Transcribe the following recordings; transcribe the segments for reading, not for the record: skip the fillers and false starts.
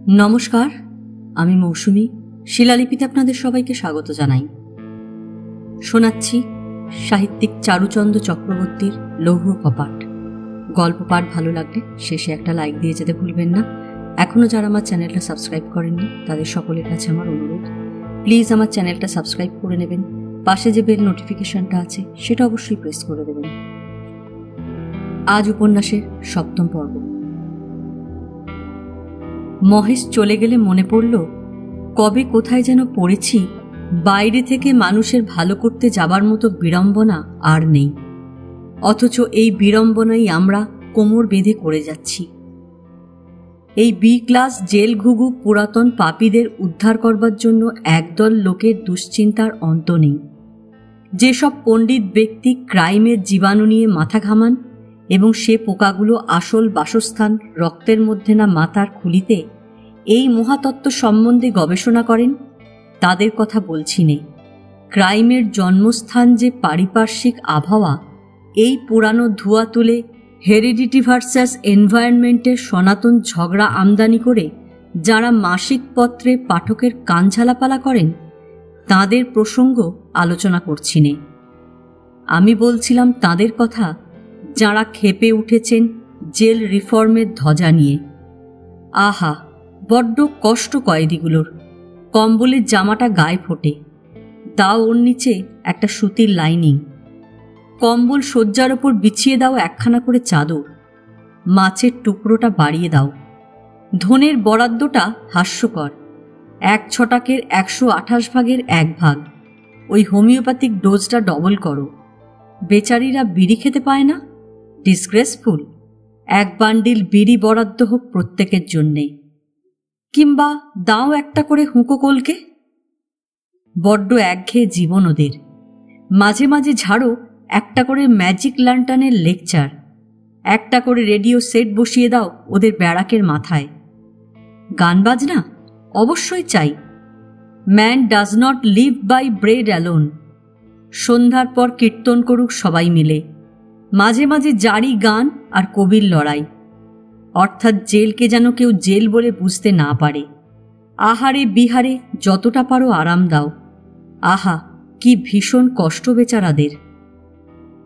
নমস্কার, আমি মৌসুমী। শিলালিপিতে আপনাদের সবাইকে স্বাগত জানাই। শোনাচ্ছি সাহিত্যিক চারুচন্দ্র চক্রবর্তীর লৌহ কপাট। গল্প পাঠ ভালো লাগলে শেষে একটা লাইক দিয়ে যেতে ভুলবেন না। এখনও যারা আমার চ্যানেলটা সাবস্ক্রাইব করেননি তাদের সকলের কাছে আমার অনুরোধ, প্লিজ আমার চ্যানেলটা সাবস্ক্রাইব করে নেবেন। পাশে যে বেল নোটিফিকেশনটা আছে সেটা অবশ্যই প্রেস করে দেবেন। আজ উপন্যাসের 7ম পর্ব। মহেশ চলে গেলে মনে পড়ল, কবে কোথায় যেন পড়েছি বাইরে থেকে মানুষের ভালো করতে যাবার মতো বিড়ম্বনা আর নেই, অথচ এই বিড়ম্বনাই আমরা কোমর বেঁধে করে যাচ্ছি। এই বি ক্লাস জেল ঘুঘু পুরাতন পাপীদের উদ্ধার করবার জন্য একদল লোকের দুশ্চিন্তার অন্ত নেই। যেসব পণ্ডিত ব্যক্তি ক্রাইমের জীবাণু নিয়ে মাথা ঘামান এবং সে পোকাগুলো আসল বাসস্থান রক্তের মধ্যে না মাথার খুলিতে এই মহাতত্ত্ব সম্বন্ধে গবেষণা করেন, তাদের কথা বলছি নে। ক্রাইমের জন্মস্থান যে পারিপার্শ্বিক আবহাওয়া, এই পুরানো ধোঁয়া তুলে হেরিডিটি ভার্সাস এনভায়রনমেন্টের সনাতন ঝগড়া আমদানি করে যারা মাসিক পত্রে পাঠকের কান ঝালাপালা করেন, তাঁদের প্রসঙ্গ আলোচনা করছি নে। আমি বলছিলাম তাঁদের কথা যাঁরা খেপে উঠেছেন জেল রিফর্মের ধ্বজা নিয়ে। আহা, বড্ড কষ্ট কয়েদিগুলোর। কম্বলের জামাটা গায়ে ফোটে, দাও ওর নিচে একটা সুতির লাইনিং। কম্বল শয্যার ওপর বিছিয়ে দাও একখানা করে চাদর। মাছের টুকরোটা বাড়িয়ে দাও। ধনের বরাদ্দটা হাস্যকর, 1 ছটাকের 128 ভাগের 1 ভাগ। ওই হোমিওপ্যাথিক ডোজটা ডবল করো। বেচারিরা বিড়ি খেতে পায় না, ডিসগ্রেসফুল। 1 বান্ডিল বিড়ি বরাদ্দ হোক প্রত্যেকের জন্যে, কিংবা দাও একটা করে হুঁকো কলকে। বড্ড একঘেয়ে জীবন ওদের। মাঝে মাঝে ঝাড়ো একটা করে ম্যাজিক ল্যান্টার্নের লেকচার, একটা করে রেডিও সেট বসিয়ে দাও ওদের ব্যারাকের মাথায়। গান বাজনা অবশ্যই চাই। Man does not live by bread alone. সন্ধ্যার পর কীর্তন করুক সবাই মিলে, মাঝে মাঝে জারি গান আর কবির লড়াই, অর্থাৎ জেলকে যেন কেউ জেল বলে বুঝতে না পারে। আহারে বিহারে যতটা পারো আরাম দাও। আহা, কি ভীষণ কষ্ট বেচারাদের।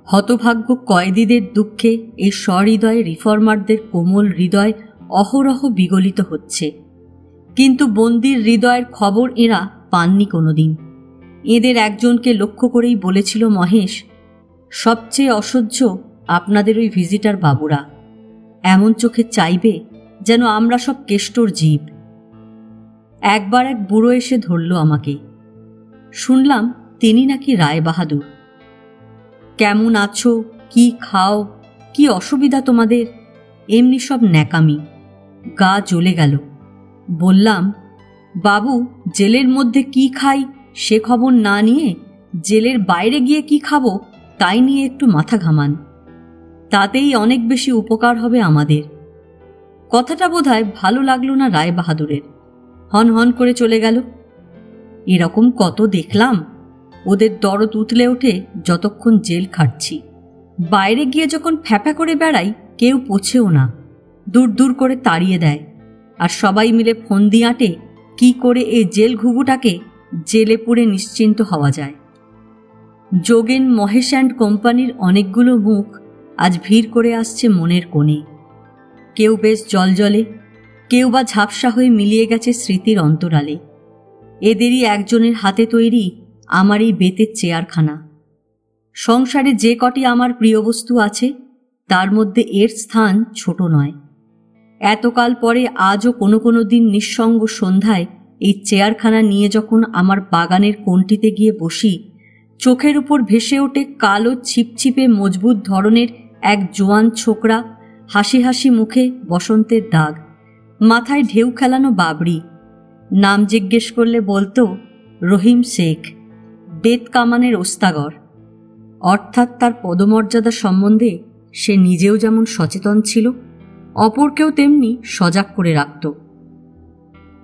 হতভাগ্য কয়েদিদের দুঃখে এই সহৃদয় রিফর্মারদের কোমল হৃদয় অহরহ বিগলিত হচ্ছে, কিন্তু বন্দির হৃদয়ের খবর এরা পাননি কোনোদিন। এদের একজনকে লক্ষ্য করেই বলেছিল মহেশ, সবচেয়ে অসহ্য আপনাদের ওই ভিজিটার বাবুরা। এমন চোখে চাইবে যেন আমরা সব কেষ্টর জীব। একবার এক বুড়ো এসে ধরল আমাকে। শুনলাম তিনি নাকি রায় বাহাদুর। কেমন আছো, কি খাও, কি অসুবিধা তোমাদের, এমনি সব ন্যাকামি। গা জ্বলে গেল। বললাম, বাবু, জেলের মধ্যে কি খাই সে খবর না নিয়ে জেলের বাইরে গিয়ে কি খাবো তাই নিয়ে একটু মাথা ঘামান, তাতেই অনেক বেশি উপকার হবে আমাদের। কথাটা বোধহয় ভালো লাগলো না রায় বাহাদুরের। হন হন করে চলে গেল। এরকম কত দেখলাম। ওদের দরদ উতলে ওঠে যতক্ষণ জেল খাটছি। বাইরে গিয়ে যখন ফ্যাপা করে বেড়াই কেউ পোছেও না, দূর দূর করে তাড়িয়ে দেয়। আর সবাই মিলে ফন্দি আঁটে কি করে এই জেল ঘুঘুটাকে জেলে পুরে নিশ্চিন্ত হওয়া যায়। যোগেন, মহেশ অ্যান্ড কোম্পানির অনেকগুলো মুখ আজ ভিড় করে আসছে মনের কোণে। কেউ বেশ জলজলে, কেউ বা ঝাপসা হয়ে মিলিয়ে গেছে স্মৃতির অন্তরালে। এদেরই একজনের হাতে তৈরি আমার এই বেতের চেয়ারখানা। সংসারে যে কটি আমার প্রিয় বস্তু আছে তার মধ্যে এর স্থান ছোট নয়। এতকাল পরে আজও কোনো কোনো দিন নিঃসঙ্গ সন্ধ্যায় এই চেয়ারখানা নিয়ে যখন আমার বাগানের কোণটিতে গিয়ে বসি, চোখের উপর ভেসে ওঠে কালো ছিপছিপে মজবুত ধরনের এক জোয়ান ছোকরা, হাসি হাসি মুখে বসন্তের দাগ, মাথায় ঢেউ খেলানো বাবরি। নাম জিজ্ঞেস করলে বলতো রহিম শেখ, বেত কামানের ওস্তাগর। অর্থাৎ তার পদমর্যাদা সম্বন্ধে সে নিজেও যেমন সচেতন ছিল, অপরকেও তেমনি সজাগ করে রাখত।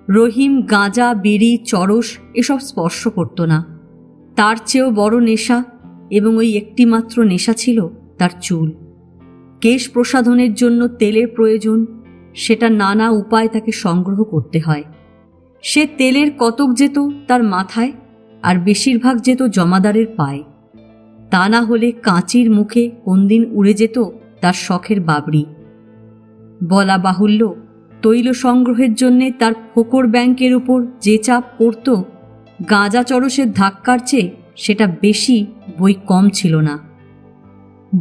রহিম গাঁজা, বিড়ি, চরস এসব স্পর্শ করত না। তার চেয়েও বড় নেশা, এবং ওই একটি মাত্র নেশা ছিল তার চুল। কেশ প্রসাধনের জন্য তেলের প্রয়োজন, সেটা নানা উপায় তাকে সংগ্রহ করতে হয়। সে তেলের কতক যেত তার মাথায়, আর বেশিরভাগ যেত জমাদারের পায়ে। তা না হলে কাঁচির মুখে কোন দিন উড়ে যেত তার শখের বাবরি। বলা বাহুল্য, তৈল সংগ্রহের জন্যে তার ফোকর ব্যাংকের উপর যে চাপ পড়ত, গাঁজা চরসের ধাক্কার চেয়ে সেটা বেশি, বই কম ছিল না।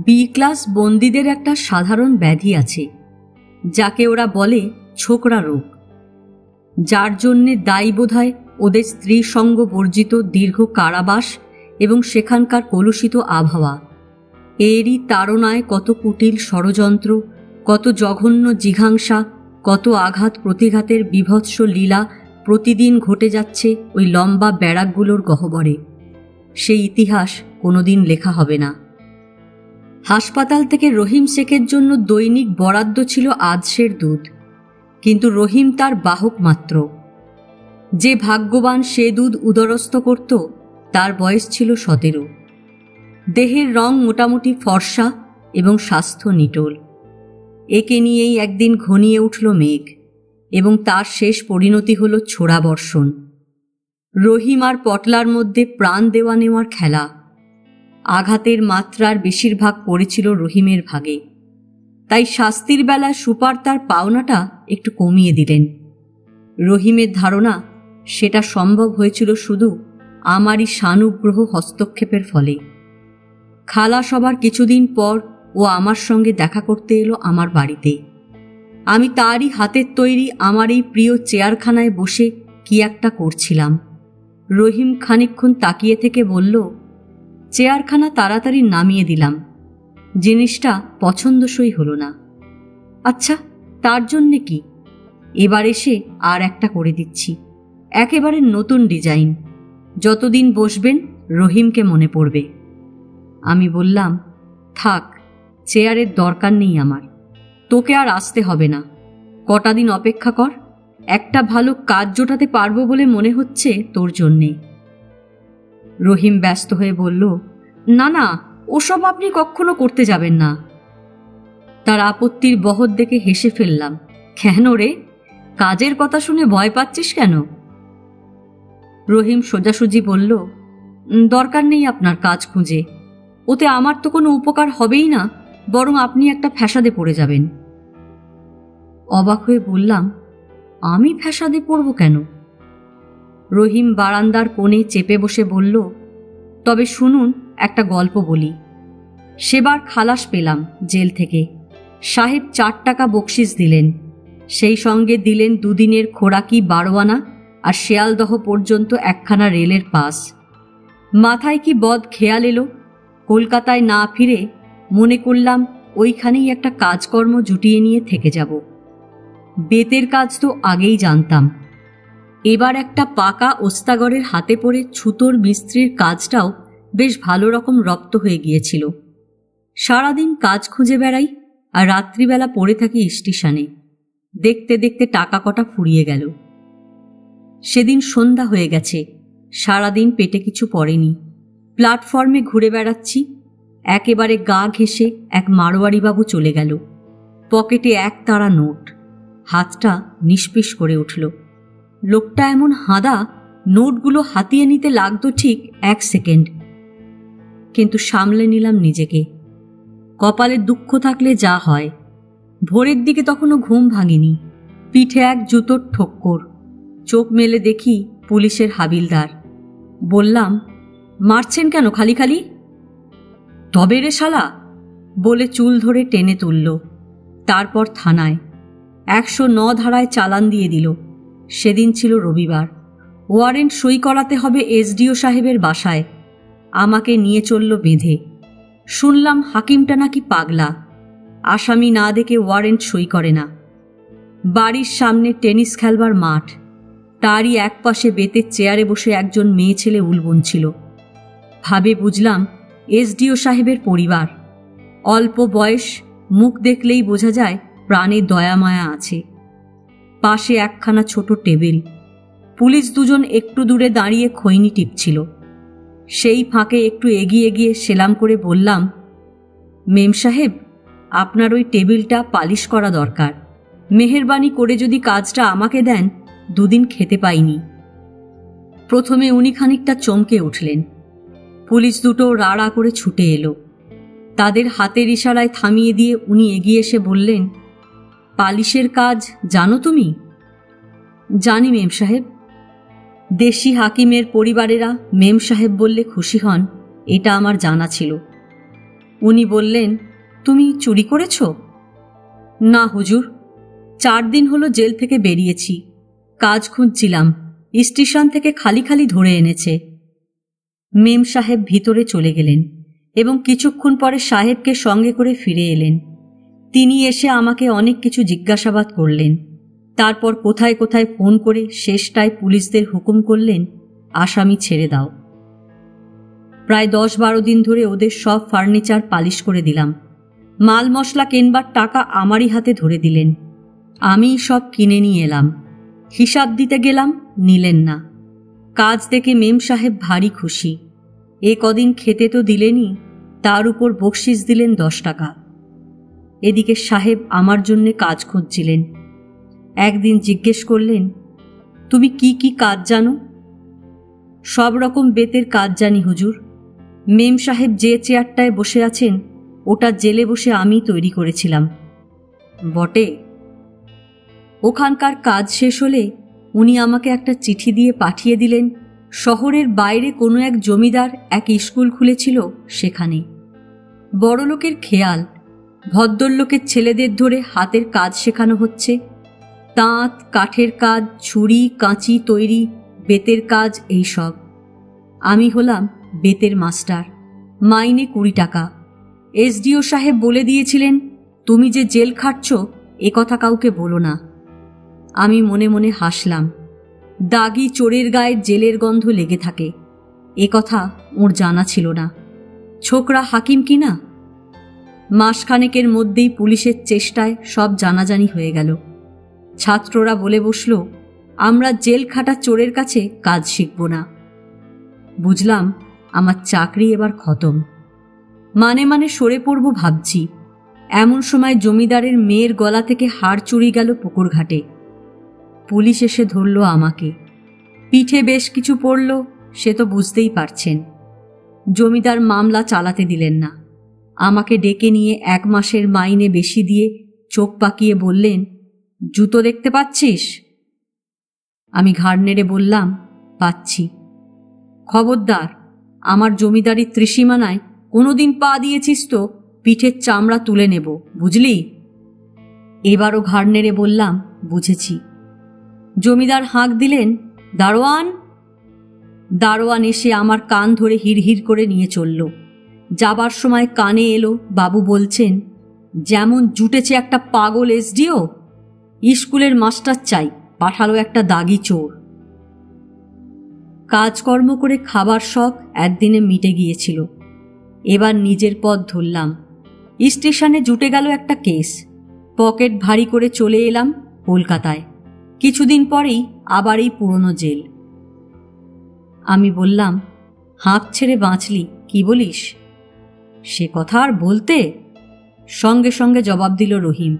বি ক্লাস বন্দীদের একটা সাধারণ ব্যাধি আছে, যাকে ওরা বলে ছোকরা রোগ, যার জন্যে দায়ী বোধহয় ওদের স্ত্রী সঙ্গ বর্জিত দীর্ঘ কারাবাস এবং সেখানকার কলুষিত আবহাওয়া। এরই তাড়নায় কত কুটিল ষড়যন্ত্র, কত জঘন্য জিঘাংসা, কত আঘাত প্রতিঘাতের বিভৎস লীলা প্রতিদিন ঘটে যাচ্ছে ওই লম্বা ব্যারাকগুলোর গহ্বরে। সেই ইতিহাস কোনোদিন লেখা হবে না। হাসপাতাল থেকে রহিম শেখের জন্য দৈনিক বরাদ্দ ছিল আধশের দুধ, কিন্তু রহিম তার বাহক মাত্র। যে ভাগ্যবান সে দুধ উদরস্থ করত, তার বয়স ছিল 17। দেহের রং মোটামুটি ফর্সা এবং স্বাস্থ্য নিটোল। একে নিয়েই একদিন ঘনিয়ে উঠল মেঘ, এবং তার শেষ পরিণতি হল ছোড়া বর্ষণ। রহিম আর পটলার মধ্যে প্রাণ দেওয়া নেওয়ার খেলা। আঘাতের মাত্রার বেশিরভাগ পড়েছিল রহিমের ভাগে, তাই শাস্তির বেলায় সুপার তার পাওনাটা একটু কমিয়ে দিলেন। রহিমের ধারণা সেটা সম্ভব হয়েছিল শুধু আমারই সানুগ্রহ হস্তক্ষেপের ফলে। খালাস হবার কিছুদিন পর ও আমার সঙ্গে দেখা করতে এলো আমার বাড়িতে। আমি তারই হাতের তৈরি আমার এই প্রিয় চেয়ারখানায় বসে কি একটা করছিলাম। রহিম খানিকক্ষণ তাকিয়ে থেকে বলল, চেয়ারখানা তাড়াতাড়ি নামিয়ে দিলাম, জিনিসটা পছন্দসই হলো না। আচ্ছা, তার জন্যে কি, এবার এসে আর একটা করে দিচ্ছি, একেবারে নতুন ডিজাইন। যতদিন বসবেন রহিমকে মনে পড়বে। আমি বললাম, থাক, চেয়ারের দরকার নেই আমার, তোকে আর আসতে হবে না। কটা দিন অপেক্ষা কর, একটা ভালো কাজ জোটাতে পারবো বলে মনে হচ্ছে তোর জন্যে। রহিম ব্যস্ত হয়ে বলল, না না, ওসব আপনি কখনো করতে যাবেন না। তার আপত্তির বহর দেখে হেসে ফেললাম। কেন রে, কাজের কথা শুনে ভয় পাচ্ছিস কেন? রহিম সোজাসুজি বলল, দরকার নেই আপনার কাজ খুঁজে, ওতে আমার তো কোনো উপকার হবেই না, বরং আপনি একটা ফ্যাসাদে পড়ে যাবেন। অবাক হয়ে বললাম, আমি ফ্যাসাদে পড়ব কেন? রহিম বারান্দার কোণে চেপে বসে বলল, তবে শুনুন, একটা গল্প বলি। সেবার খালাস পেলাম জেল থেকে। সাহেব 4 টাকা বকশিস দিলেন, সেই সঙ্গে দিলেন 2 দিনের খোরাকি 12 আনা আর শিয়ালদহ পর্যন্ত একখানা রেলের পাস। মাথায় কি বদ খেয়াল এলো, কলকাতায় না ফিরে মনে করলাম ওইখানেই একটা কাজকর্ম জুটিয়ে নিয়ে থেকে যাব। বেতের কাজ তো আগেই জানতাম, এবার একটা পাকা ওস্তাগরের হাতে পড়ে ছুতোর মিস্ত্রির কাজটাও বেশ ভালো রকম রপ্ত হয়ে গিয়েছিল। সারাদিন কাজ খুঁজে বেড়াই আর রাত্রিবেলা পড়ে থাকি স্টেশনে। দেখতে দেখতে টাকা কটা ফুরিয়ে গেল। সেদিন সন্ধ্যা হয়ে গেছে, সারাদিন পেটে কিছু পড়েনি। প্ল্যাটফর্মে ঘুরে বেড়াচ্ছি, একেবারে গা ঘেঁষে এক মারোয়ারিবাবু চলে গেল। পকেটে 1 তাড়া নোট, হাতটা নিষ্পিস করে উঠল। লোকটা এমন হাঁদা, নোটগুলো হাতিয়ে নিতে লাগতো ঠিক 1 সেকেন্ড, কিন্তু সামলে নিলাম নিজেকে। কপালে দুঃখ থাকলে যা হয়। ভোরের দিকে তখনও ঘুম ভাঙিনি। পিঠে এক জুতোর ঠোক্কর। চোখ মেলে দেখি পুলিশের হাবিলদার। বললাম, মারছেন কেন খালি খালি? তবে রে শালা, বলে চুল ধরে টেনে তুলল। তারপর থানায় 109 ধারায় চালান দিয়ে দিল। সেদিন ছিল রবিবার। ওয়ারেন্ট সই করাতে হবে এসডিও সাহেবের বাসায়। আমাকে নিয়ে চলল বেঁধে। শুনলাম হাকিমটা নাকি পাগলা, আসামি না দেখে ওয়ারেন্ট সই করে না। বাড়ির সামনে টেনিস খেলবার মাঠ, তারই একপাশে বেতের চেয়ারে বসে একজন মেয়ে ছেলে উলবন ছিল। ভাবে বুঝলাম এসডিও সাহেবের পরিবার। অল্প বয়স, মুখ দেখলেই বোঝা যায় প্রাণে দয়া মায়া আছে। পাশে একখানা ছোট টেবিল। পুলিশ 2জন একটু দূরে দাঁড়িয়ে খৈনি টিপছিল। সেই ফাঁকে একটু এগিয়ে গিয়ে সেলাম করে বললাম, মেম সাহেব, আপনার ওই টেবিলটা পালিশ করা দরকার। মেহেরবানি করে যদি কাজটা আমাকে দেন, দুদিন খেতে পাইনি। প্রথমে উনি খানিকটা চমকে উঠলেন। পুলিশ দুটো রাড়া করে ছুটে এলো। তাদের হাতের ইশারায় থামিয়ে দিয়ে উনি এগিয়ে এসে বললেন, পালিশের কাজ জানো তুমি? জানি মেম সাহেব। দেশি হাকিমের পরিবারেরা মেম সাহেব বললে খুশি হন, এটা আমার জানা ছিল। উনি বললেন, তুমি চুরি করেছ? না হুজুর, 4 দিন হলো জেল থেকে বেরিয়েছি। কাজ খুঁজছিলাম, স্টেশন থেকে খালি খালি ধরে এনেছে। মেম সাহেব ভিতরে চলে গেলেন এবং কিছুক্ষণ পরে সাহেবকে সঙ্গে করে ফিরে এলেন। তিনি এসে আমাকে অনেক কিছু জিজ্ঞাসাবাদ করলেন। তারপর কোথায় কোথায় ফোন করে শেষটায় পুলিশদের হুকুম করলেন, আসামি ছেড়ে দাও। প্রায় 10-12 দিন ধরে ওদের সব ফার্নিচার পালিশ করে দিলাম। মাল মশলা কেনবার টাকা আমারই হাতে ধরে দিলেন। আমি সব কিনে নিয়ে এলাম। হিসাব দিতে গেলাম, নিলেন না। কাজ দেখে মেম সাহেব ভারী খুশি। এ কদিন খেতে তো দিলেনই, তার উপর বকশিস দিলেন 10 টাকা। এদিকে সাহেব আমার জন্যে কাজ খুঁজছিলেন। একদিন জিজ্ঞেস করলেন, তুমি কি কি কাজ জানো? সব রকম বেতের কাজ জানি হুজুর। মেম সাহেব যে চেয়ারটায় বসে আছেন, ওটা জেলে বসে আমি তৈরি করেছিলাম। বটে। ওখানকার কাজ শেষ হলে উনি আমাকে একটা চিঠি দিয়ে পাঠিয়ে দিলেন, শহরের বাইরে কোনো এক জমিদার এক স্কুল খুলেছিল, সেখানে। বড়লোকের খেয়াল, ভদ্রলোকের ছেলেদের ধরে হাতের কাজ শেখানো হচ্ছে। তাঁত, কাঠের কাজ, ছুরি কাঁচি তৈরি, বেতের কাজ, এইসব। আমি হলাম বেতের মাস্টার। মাইনে 20 টাকা। এসডিও সাহেব বলে দিয়েছিলেন, তুমি যে জেল খাটছ এ কথা কাউকে বলো না। আমি মনে মনে হাসলাম। দাগি চোরের গায়ে জেলের গন্ধ লেগে থাকে, এ কথা ওর জানা ছিল না। ছোকরা হাকিম কিনা। মাসখানেকের মধ্যেই পুলিশের চেষ্টায় সব জানাজানি হয়ে গেল। ছাত্ররা বলে বসল, আমরা জেল খাটা চোরের কাছে কাজ শিখব না। বুঝলাম আমার চাকরি এবার খতম। মানে মানে সরে পড়ব ভাবছি। এমন সময় জমিদারের মেয়ের গলা থেকে হার চুরি গেল পুকুর ঘাটে। পুলিশ এসে ধরল আমাকে। পিঠে বেশ কিছু পড়ল, সে তো বুঝতেই পারছেন। জমিদার মামলা চালাতে দিলেন না। আমাকে ডেকে নিয়ে 1 মাসের মাইনে বেশি দিয়ে চোখ পাকিয়ে বললেন, জুতো দেখতে পাচ্ছিস? আমি ঘাড় নেড়ে বললাম, পাচ্ছি। খবরদার, আমার জমিদারির ত্রিসীমানায় কোনোদিন পা দিয়েছিস তো পিঠের চামড়া তুলে নেব, বুঝলি? এবারও ঘাড় নেড়ে বললাম, বুঝেছি। জমিদার হাঁক দিলেন, দারোয়ান। দারোয়ান এসে আমার কান ধরে হিড়হিড় করে নিয়ে চলল। যাবার সময় কানে এলো, বাবু বলছেন, যেমন জুটেছে একটা পাগল এসডিও, স্কুলের মাস্টার চাই, পাঠালো একটা দাগি চোর। কাজকর্ম করে খাবার শখ একদিনে মিটে গিয়েছিল। এবার নিজের পথ ধরলাম। স্টেশনে জুটে গেল একটা কেস। পকেট ভারী করে চলে এলাম কলকাতায়। কিছুদিন পরেই আবার এই পুরনো জেল। আমি বললাম, হাঁক ছেড়ে বাঁচলি, কি বলিস? সে কথা আর বলতে। সঙ্গে সঙ্গে জবাব দিল রহিম,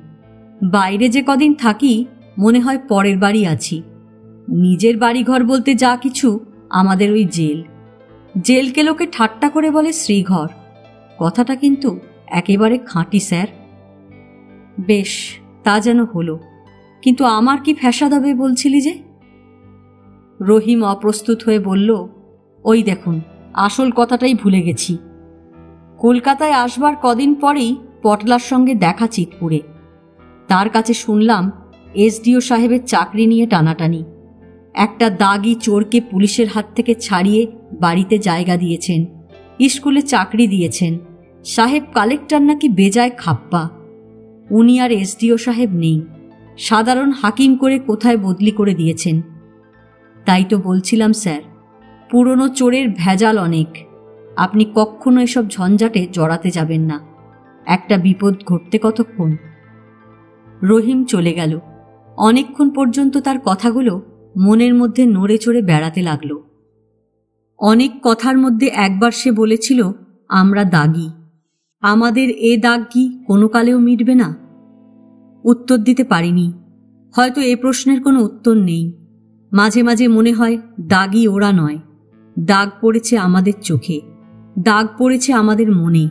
বাইরে যে কদিন থাকি মনে হয় পরের বাড়ি আছি। নিজের বাড়িঘর বলতে যা কিছু আমাদের ওই জেল। জেলকে লোকে ঠাট্টা করে বলে শ্রীঘর, কথাটা কিন্তু একেবারে খাঁটি স্যার। বেশ, তা যেন হলো, কিন্তু আমার কি ফ্যাসাদ হবে বলছিলি যে? রহিম অপ্রস্তুত হয়ে বলল, ওই দেখুন, আসল কথাটাই ভুলে গেছি। কলকাতায় আসবার কদিন পরেই পটলার সঙ্গে দেখা চিতপুরে। তার কাছে শুনলাম এসডিও সাহেবের চাকরি নিয়ে টানাটানি। একটা দাগি চোরকে পুলিশের হাত থেকে ছাড়িয়ে বাড়িতে জায়গা দিয়েছেন, স্কুলে চাকরি দিয়েছেন। সাহেব কালেক্টর নাকি বেজায় খাপ্পা। উনি আর এসডিও সাহেব নেই, সাধারণ হাকিম করে কোথায় বদলি করে দিয়েছেন। তাই তো বলছিলাম স্যার, পুরনো চোরের ভেজাল অনেক। আপনি কখনো এসব ঝঞ্ঝাটে জড়াতে যাবেন না। একটা বিপদ ঘটতে কতক্ষণ। রহিম চলে গেল। অনেকক্ষণ পর্যন্ত তার কথাগুলো মনের মধ্যে নড়ে চড়ে বেড়াতে লাগল। অনেক কথার মধ্যে একবার সে বলেছিল, আমরা দাগি, আমাদের এ দাগ কি কোনো কালেও মিটবে না। উত্তর দিতে পারিনি। হয়তো এ প্রশ্নের কোনো উত্তর নেই। মাঝে মাঝে মনে হয় দাগই ওরা নয়, দাগ পড়েছে আমাদের চোখে, দাগ পড়েছে আমাদের মনে।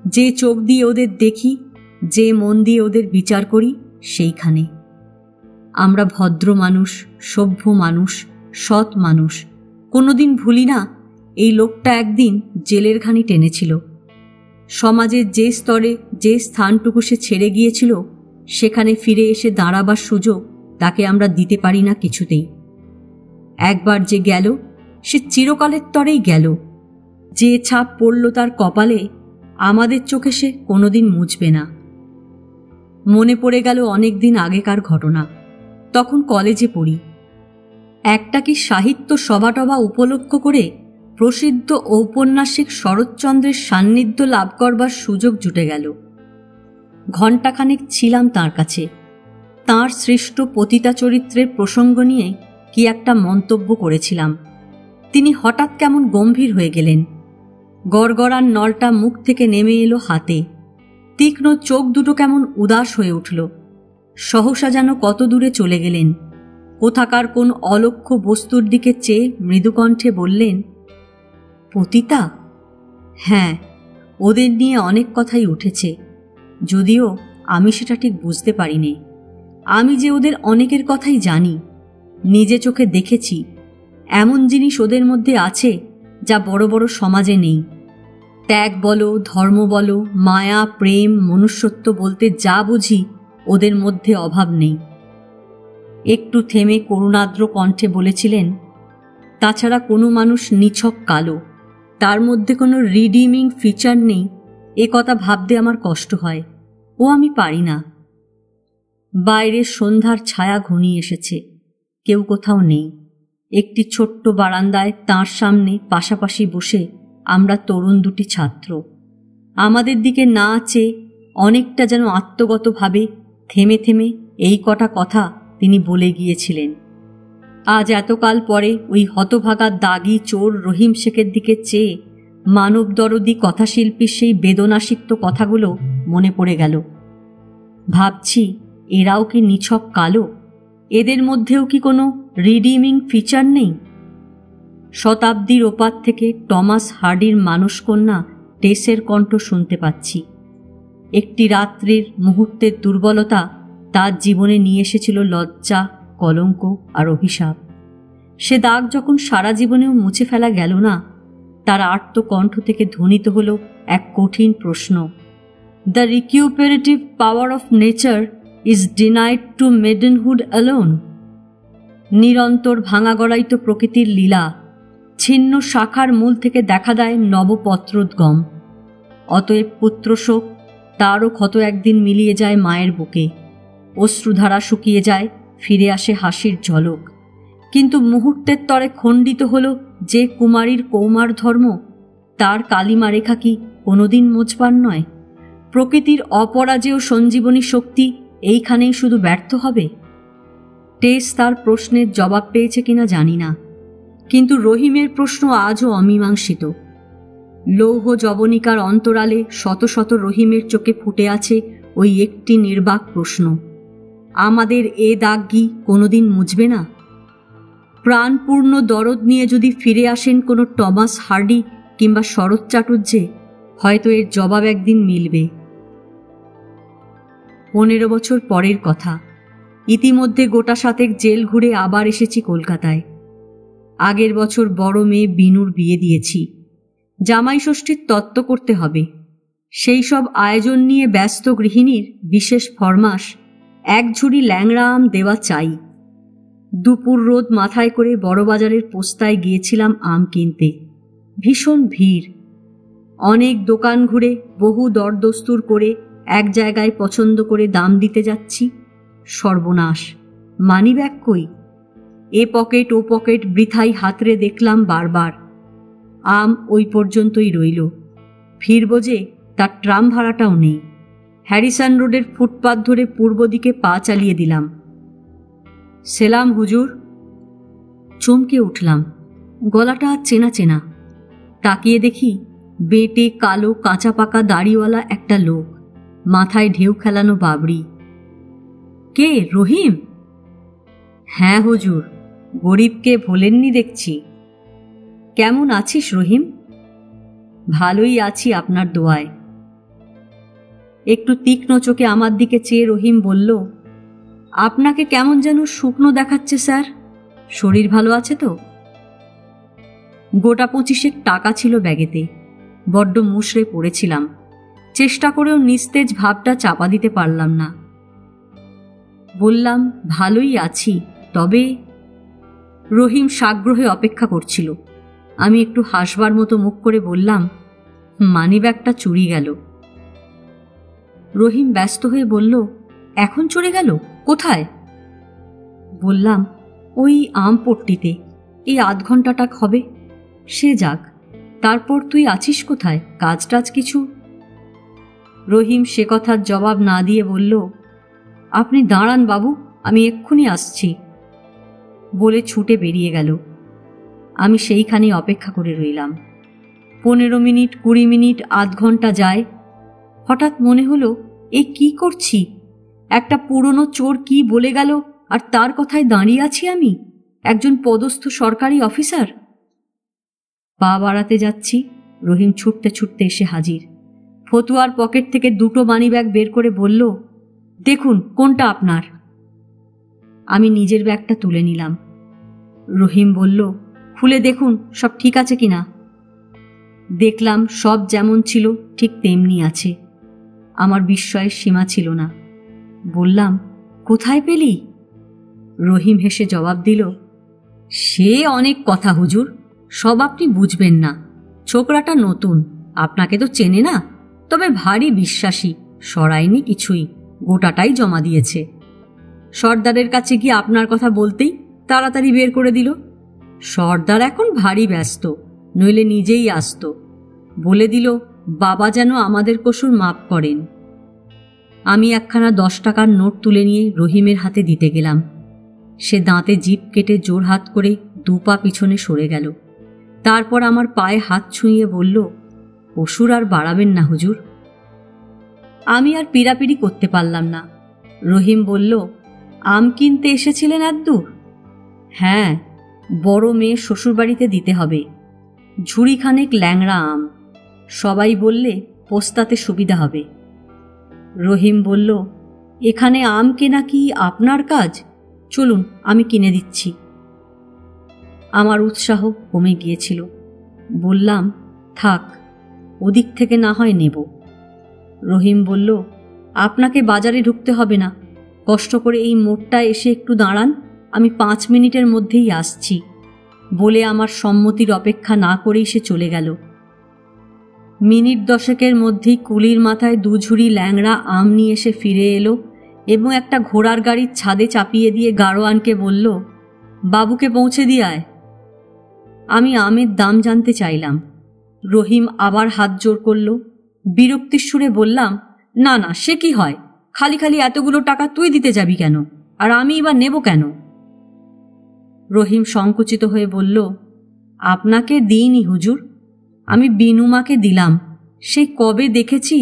যে চোখ দিয়ে ওদের দেখি, যে মন দিয়ে ওদের বিচার করি, সেইখানে। আমরা ভদ্র মানুষ, সভ্য মানুষ, সৎ মানুষ। কোনোদিন ভুলি না এই লোকটা একদিন জেলের ঘানি টেনেছিল। সমাজের যে স্তরে যে স্থানটুকু সে ছেড়ে গিয়েছিল, সেখানে ফিরে এসে দাঁড়াবার সুযোগ তাকে আমরা দিতে পারি না কিছুতেই। একবার যে গেল, সে চিরকালের তরেই গেল। যে ছাপ পড়ল তার কপালে, আমাদের চোখে সে কোনোদিন মুছবে না। মনে পড়ে গেল অনেক দিন আগেকার ঘটনা। তখন কলেজে পড়ি। একটা কি সাহিত্য সভাটভা উপলক্ষ করে প্রসিদ্ধ ঔপন্যাসিক শরৎচন্দ্রের সান্নিধ্য লাভ করবার সুযোগ জুটে গেল। ঘণ্টাখানেক ছিলাম তাঁর কাছে। তাঁর সৃষ্ট পতিতা চরিত্রের প্রসঙ্গ নিয়ে কি একটা মন্তব্য করেছিলাম। তিনি হঠাৎ কেমন গম্ভীর হয়ে গেলেন। গড়গড়ার নলটা মুখ থেকে নেমে এলো হাতে। তীক্ষ্ণ চোখ দুটো কেমন উদাস হয়ে উঠল। সহসা যেন কত দূরে চলে গেলেন। কোথাকার কোন অলক্ষ্য বস্তুর দিকে চেয়ে মৃদুকণ্ঠে বললেন, পতিতা? হ্যাঁ, ওদের নিয়ে অনেক কথাই উঠেছে, যদিও আমি সেটা ঠিক বুঝতে পারিনি। আমি যে ওদের অনেকের কথাই জানি, নিজে চোখে দেখেছি। এমন জিনিস ওদের মধ্যে আছে যা বড় বড় সমাজে নেই। ত্যাগ বলো, ধর্ম বলো, মায়া, প্রেম, মনুষ্যত্ব বলতে যা বুঝি ওদের মধ্যে অভাব নেই। একটু থেমে করুণাদ্র কণ্ঠে বলেছিলেন, তাছাড়া কোনো মানুষ নিছক কালো, তার মধ্যে কোনো রিডিমিং ফিচার নেই, এ কথা ভাবতে আমার কষ্ট হয়। ও আমি পারি না। বাইরে সন্ধ্যার ছায়া ঘনিয়ে এসেছে। কেউ কোথাও নেই। একটি ছোট্ট বারান্দায় তাঁর সামনে পাশাপাশি বসে আমরা তরুণ দুটি ছাত্র। আমাদের দিকে না চেয়ে অনেকটা যেন আত্মগতভাবে থেমে থেমে এই কটা কথা তিনি বলে গিয়েছিলেন। আজ এতকাল পরে ওই হতভাগা দাগি চোর রহিম শেখের দিকে চেয়ে মানবদরদি কথাশিল্পীর সেই বেদনাসিক্ত কথাগুলো মনে পড়ে গেল। ভাবছি, এরাও কি নিছক কালো? এদের মধ্যেও কি কোনো রিডিমিং ফিচার নেই? শতাব্দীর ওপার থেকে টমাস হার্ডির মানসকন্যা টেসের কণ্ঠ শুনতে পাচ্ছি। একটি রাত্রির মুহূর্তের দুর্বলতা তার জীবনে নিয়ে এসেছিল লজ্জা, কলঙ্ক আর অভিশাপ। সে দাগ যখন সারা জীবনেও মুছে ফেলা গেল না, তার আর্ত কণ্ঠ থেকে ধ্বনিত হল এক কঠিন প্রশ্ন। The recuperative power of nature is denied to maidenhood alone. নিরন্তর ভাঙাগড়াইত প্রকৃতির লীলা ছিন্ন শাখার মূল থেকে দেখা দেয় নবপত্রোদ্গম। অতএব পুত্রশোক তারও ক্ষত একদিন মিলিয়ে যায় মায়ের বুকে। অশ্রুধারা শুকিয়ে যায়, ফিরে আসে হাসির ঝলক। কিন্তু মুহূর্তের তরে খণ্ডিত হল যে কুমারীর কৌমার ধর্ম, তার কালিমা রেখা কি কোনোদিন মোচবার নয়? প্রকৃতির অপরাজেয় সঞ্জীবনী শক্তি এইখানেই শুধু ব্যর্থ হবে? টেস তার প্রশ্নের জবাব পেয়েছে কিনা জানি না, কিন্তু রহিমের প্রশ্ন আজও অমীমাংসিত। লৌহ যবনিকার অন্তরালে শত শত রহিমের চোখে ফুটে আছে ওই একটি নির্বাক প্রশ্ন, আমাদের এ দাগ কি কোনোদিন মুছবে না? প্রাণপূর্ণ দরদ নিয়ে যদি ফিরে আসেন কোনো টমাস হার্ডি কিংবা শরৎ চাটুর্যে, হয়তো এর জবাব একদিন মিলবে। 15 বছর পরের কথা। ইতিমধ্যে গোটা 7 জেল ঘুরে আবার এসেছি কলকাতায়। আগের বছর বড় মেয়ে বিনুর বিয়ে দিয়েছি। জামাই ষষ্ঠীর তত্ত্ব করতে হবে। সেই সব আয়োজন নিয়ে ব্যস্ত গৃহিণীর বিশেষ ফরমাস, এক ঝুড়ি ল্যাংড়া আম দেওয়া চাই। দুপুর রোদ মাথায় করে বড়বাজারের পোস্তায় গিয়েছিলাম আম কিনতে। ভীষণ ভিড়। অনেক দোকান ঘুরে বহু দরদস্তুর করে এক জায়গায় পছন্দ করে দাম দিতে যাচ্ছি। সর্বনাশ! মানিব্যাগ কই? এ পকেট ও পকেট বৃথাই হাতড়ে দেখলাম বারবার। আম ওই পর্যন্তই রইল। ফিরব যে তার ট্রাম ভাড়াটাও নেই। হ্যারিসন রোডের ফুটপাত ধরে পূর্ব দিকে পা চালিয়ে দিলাম। সেলাম হুজুর। চমকে উঠলাম। গলাটা চেনা চেনা। তাকিয়ে দেখি বেঁটে কালো কাঁচা পাকা দাড়িওয়ালা একটা লোক, মাথায় ঢেউ খেলানো বাবড়ি। কে, রহিম? হ্যাঁ হুজুর, গরিবকে ভোলেননি দেখছি। কেমন আছিস রহিম? ভালোই আছি আপনার দোয়ায়। একটু তীক্ষ্ণ চোখে আমার দিকে চেয়ে রহিম বলল, আপনাকে কেমন যেন শুকনো দেখাচ্ছে স্যার, শরীর ভালো আছে তো? গোটা 25 টাকা ছিল ব্যাগেতে, বড্ড মুষড়ে পড়েছিলাম। চেষ্টা করেও নিস্তেজ ভাবটা চাপা দিতে পারলাম না। বললাম, ভালোই আছি, তবে। রহিম সাগ্রহে অপেক্ষা করছিল। আমি একটু হাসবার মতো মুখ করে বললাম, মানিব্যাগটা চুরি গেল। রহিম ব্যস্ত হয়ে বলল, এখন চলে গেল? কোথায়? বললাম, ওই আমপট্টিতে, এই আধ ঘন্টাটা হবে। সে যাক, তারপর তুই আছিস কোথায়? কাজ টাজ কিছু? রহিম সে কথার জবাব না দিয়ে বলল, আপনি দাঁড়ান বাবু, আমি এক্ষুনি আসছি, বলে ছুটে বেরিয়ে গেল। আমি সেইখানেই অপেক্ষা করে রইলাম। 15 মিনিট, 20 মিনিট, আধ ঘন্টা যায়। হঠাৎ মনে হলো, এ কি করছি? একটা পুরনো চোর কি বলে গেল আর তার কথায় দাঁড়িয়ে আছি আমি, একজন পদস্থ সরকারি অফিসার। পা বাড়াতে যাচ্ছি, রহিম ছুটতে ছুটতে এসে হাজির। ফতুয়ার পকেট থেকে 2টো মানিব্যাগ বের করে বলল, দেখুন কোনটা আপনার। আমি নিজের ব্যাগটা তুলে নিলাম। রহিম বলল, খুলে দেখুন সব ঠিক আছে কিনা। দেখলাম সব যেমন ছিল ঠিক তেমনি আছে। আমার বিস্ময়ের সীমা ছিল না। বললাম, কোথায় পেলি? রহিম হেসে জবাব দিল, সে অনেক কথা হুজুর, সব আপনি বুঝবেন না। ছোকরাটা নতুন, আপনাকে তো চেনে না, তবে ভারী বিশ্বাসী, সরায়নি কিছুই, গোটাটাই জমা দিয়েছে। সর্দারের কাছে গিয়ে আপনার কথা বলতেই তাড়াতাড়ি বের করে দিল। সর্দার এখন ভারী ব্যস্ত, নইলে নিজেই আসত। বলে দিল, বাবা যেন আমাদের কসুর মাপ করেন। আমি একখানা 10 টাকার নোট তুলে নিয়ে রহিমের হাতে দিতে গেলাম। সে দাঁতে জিভ কেটে জোরহাত করে 2 পা পিছনে সরে গেল। তারপর আমার পায়ে হাত ছুঁয়ে বলল, অসুর আর বাড়াবেন না হুজুর। আমি আর পিড়াপিড়ি করতে পারলাম না। রহিম বলল, আম কিনতে এসেছিলেন এতদূর? হ্যাঁ, বড় মেয়ে শ্বশুরবাড়িতে দিতে হবে, ঝুড়িখানেক ল্যাংড়া আম। সবাই বললে পোস্তাতে সুবিধা হবে। রহিম বলল, এখানে আম কেনা কি আপনার কাজ? চলুন, আমি কিনে দিচ্ছি। আমার উৎসাহ কমে গিয়েছিল। বললাম, থাক, ওদিক থেকে না হয় নেব। রহিম বলল, আপনাকে বাজারে ঢুকতে হবে না, কষ্ট করে এই মোড়টায় এসে একটু দাঁড়ান, আমি 5 মিনিটের মধ্যেই আসছি, বলে আমার সম্মতির অপেক্ষা না করেই সে চলে গেল। মিনিট 10 মধ্যেই কুলির মাথায় 2 ঝুড়ি ল্যাংড়া আম নিয়ে এসে ফিরে এলো এবং একটা ঘোড়ার গাড়ির ছাদে চাপিয়ে দিয়ে গাড়োয়ানকে বলল, বাবুকে পৌঁছে দিয়ে আয়। আমি আমের দাম জানতে চাইলাম। রহিম আবার হাত জোর করল। বিরক্তির সুরে বললাম, না না, সে কি হয়, খালি খালি এতগুলো টাকা তুই দিতে যাবি কেন, আর আমি এবার নেব কেন? রহিম সংকুচিত হয়ে বলল, আপনাকে দিইনি হুজুর, আমি বিনুমাকে দিলাম। সেই কবে দেখেছি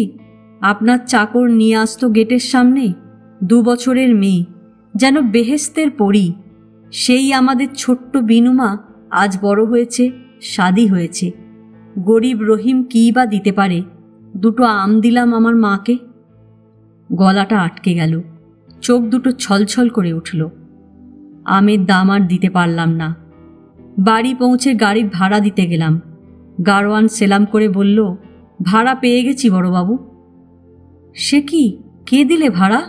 আপনার চাকর নিয়ে আসতো গেটের সামনে, 2 বছরের মেয়ে, যেন বেহেস্তের পরী। সেই আমাদের ছোট্ট বিনুমা আজ বড় হয়েছে, শাদী হয়েছে। গরিব রহিম কী বা দিতে পারে? 2টো আম দিলাম আমার মাকে। গলাটা আটকে গেল, চোখ দুটো ছলছল করে উঠল। আমের দাম আর দিতে পারলাম না। বাড়ি পৌঁছে গাড়ির ভাড়া দিতে গেলাম। গাড়োয়ান সেলাম করে বলল, ভাড়া পেয়ে গেছি বড়বাবু। সে কি, কে দিলে ভাড়া?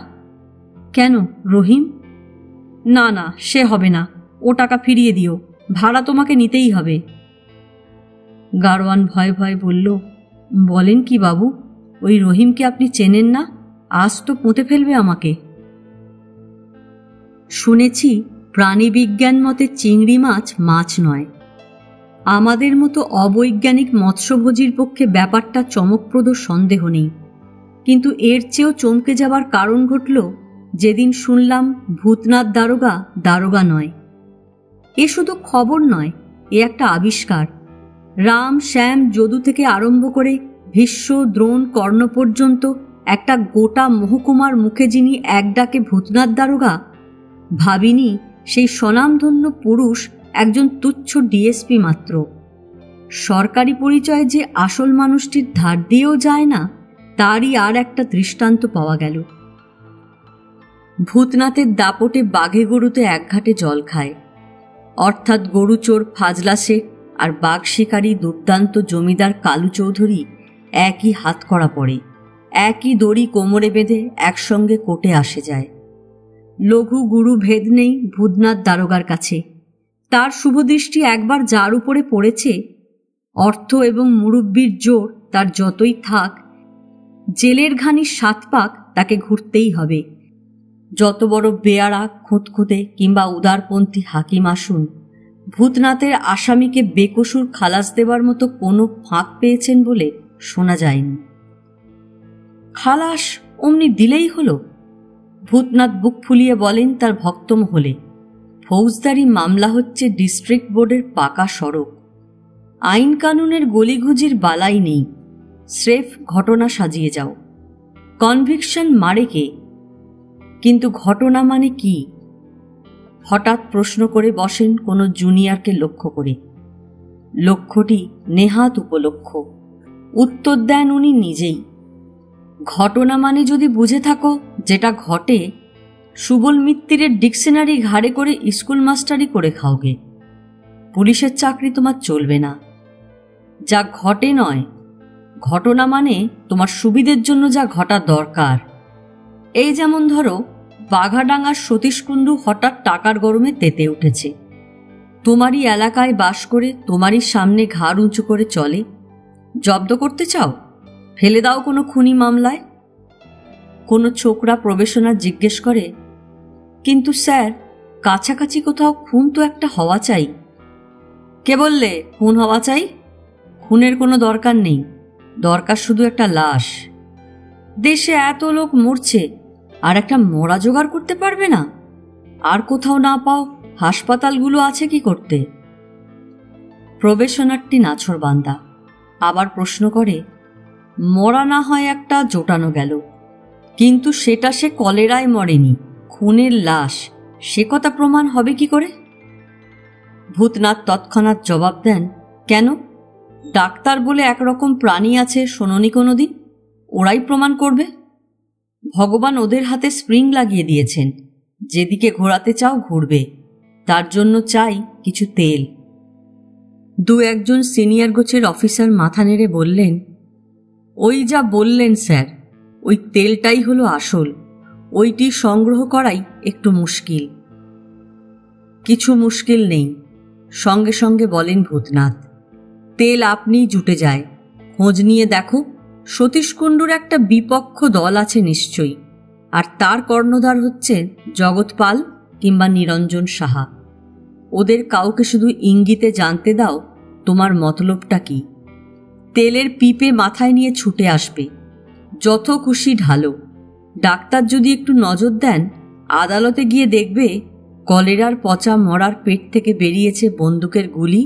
কেন, রহিম? না না, সে হবে না, ও টাকা ফিরিয়ে দিও, ভাড়া তোমাকে নিতেই হবে। গাড়োয়ান ভয়ে ভয়ে বলল, বলেন কি বাবু, ওই রহিমকে আপনি চেনেন না? আজ তো পুঁতে ফেলবে আমাকে। শুনেছি প্রাণীবিজ্ঞান মতে চিংড়ি মাছ মাছ নয়। আমাদের মতো অবৈজ্ঞানিক মৎস্যভোজীর পক্ষে ব্যাপারটা চমকপ্রদ সন্দেহ নেই, কিন্তু এর চেয়েও চমকে যাবার কারণ ঘটল যেদিন শুনলাম ভূতনাথ দারোগা দারোগা নয়। এ শুধু খবর নয়, এ একটা আবিষ্কার। রাম, শ্যাম, যদু থেকে আরম্ভ করে ভীষ্ম, দ্রোণ, কর্ণ পর্যন্ত একটা গোটা মহকুমার মুখে যিনি এক ডাকে ভূতনাথ দারোগা, ভাবিনি সেই স্বনামধন্য পুরুষ একজন তুচ্ছ ডিএসপি মাত্র। সরকারি পরিচয়ে যে আসল মানুষটির ধার দিয়েও যায় না, তারই আর একটা দৃষ্টান্ত পাওয়া গেল। ভূতনাথের দাপটে বাঘে গরুতে একঘাটে জল খায়, অর্থাৎ গরু চোর ফাজলা শেখ আর বাঘ শিকারী দুর্দান্ত জমিদার কালু চৌধুরী একই হাত করা পড়ে, একই দড়ি কোমরে বেঁধে একসঙ্গে কোর্টে আসে যায়। লঘু গুরু ভেদ নেই ভূতনাথ দারোগার কাছে। তার শুভদৃষ্টি একবার যার উপরে পড়েছে, অর্থ এবং মুরব্বির জোর তার যতই থাক, জেলের ঘানির 7 পাক তাকে ঘুরতেই হবে। যত বড় বেয়ারা, খুঁতখুঁতে কিংবা উদারপন্থী হাকিম আসুন, ভূতনাথের আসামিকে বেকসুর খালাস দেবার মতো কোনো ফাঁক পেয়েছেন বলে শোনা যায়নি। খালাস অমনি দিলেই হলো? ভূতনাথ বুক ফুলিয়ে বলেন তার ভক্তমহলে ফৌজদারি মামলা হচ্ছে ডিস্ট্রিক্ট বোর্ডের পাকা সড়ক। আইন কানুনের গলিগুজির বালাই নেই, স্রেফ ঘটনা সাজিয়ে যাও। কনভিকশন মারে কে? কিন্তু ঘটনা মানে কি? হঠাৎ প্রশ্ন করে বসেন কোনো জুনিয়রকে লক্ষ্য করে। লক্ষ্যটি নেহাত উপলক্ষ। উত্তর দেন উনি নিজেই। ঘটনা মানে যদি বুঝে থাকো যেটা ঘটে, সুবল মিত্তিরের ডিকশনারি ঘাড়ে করে স্কুল মাস্টারি করে খাওগে। পুলিশের চাকরি তোমার চলবে না। যা ঘটে নয়, ঘটনা মানে তোমার সুবিধের জন্য যা ঘটা দরকার। এই যেমন ধরো, বাঘাডাঙ্গার সতীশ কুণ্ডু হঠাৎ টাকার গরমে তেতে উঠেছে। তোমারই এলাকায় বাস করে তোমারই সামনে ঘাড় উঁচু করে চলে। জব্দ করতে চাও? ফেলে দাও কোনো খুনি মামলায়। কোনো ছোকরা প্রবেশনার জিজ্ঞেস করে, কিন্তু স্যার, কাছাকাছি কোথাও খুন তো একটা হওয়া চাই। কে বললে খুন হওয়া চাই? খুনের কোনো দরকার নেই, দরকার শুধু একটা লাশ। দেশে এত লোক মরছে, আর একটা মরা জোগাড় করতে পারবে না? আর কোথাও না পাও, হাসপাতালগুলো আছে কি করতে? প্রবেশনারটি নাছোড়বান্দা আবার প্রশ্ন করে, মরা না হয় একটা জোটানো গেল, কিন্তু সেটা সে কলেরায় মরেনি, খুনের লাশ, সে কথা প্রমাণ হবে কি করে? ভূতনাথ তৎক্ষণাৎ জবাব দেন, কেন? ডাক্তার বলে একরকম প্রাণী আছে, শোনোনি কোনোদিন? ওরাই প্রমাণ করবে। ভগবান ওদের হাতে স্প্রিং লাগিয়ে দিয়েছেন, যেদিকে ঘোরাতে চাও ঘুরবে। তার জন্য চাই কিছু তেল। 2-1 সিনিয়র গোছের অফিসার মাথা নেড়ে বললেন, ওই যা বললেন স্যার, ওই তেলটাই হলো আসল। ওইটি সংগ্রহ করাই একটু মুশকিল। কিছু মুশকিল নেই, সঙ্গে সঙ্গে বলেন ভূতনাথ। তেল আপনিই জুটে যায়। খোঁজ নিয়ে দেখো, সতীশ কুণ্ডুর একটা বিপক্ষ দল আছে নিশ্চয়ই, আর তার কর্ণধার হচ্ছে জগৎ পাল কিংবা নিরঞ্জন সাহা। ওদের কাউকে শুধু ইঙ্গিতে জানতে দাও তোমার মতলবটা কি। তেলের পিপে মাথায় নিয়ে ছুটে আসবে, যত খুশি ঢালো। ডাক্তার যদি একটু নজর দেন, আদালতে গিয়ে দেখবে কলেরার পচা মরার পেট থেকে বেরিয়েছে বন্দুকের গুলি,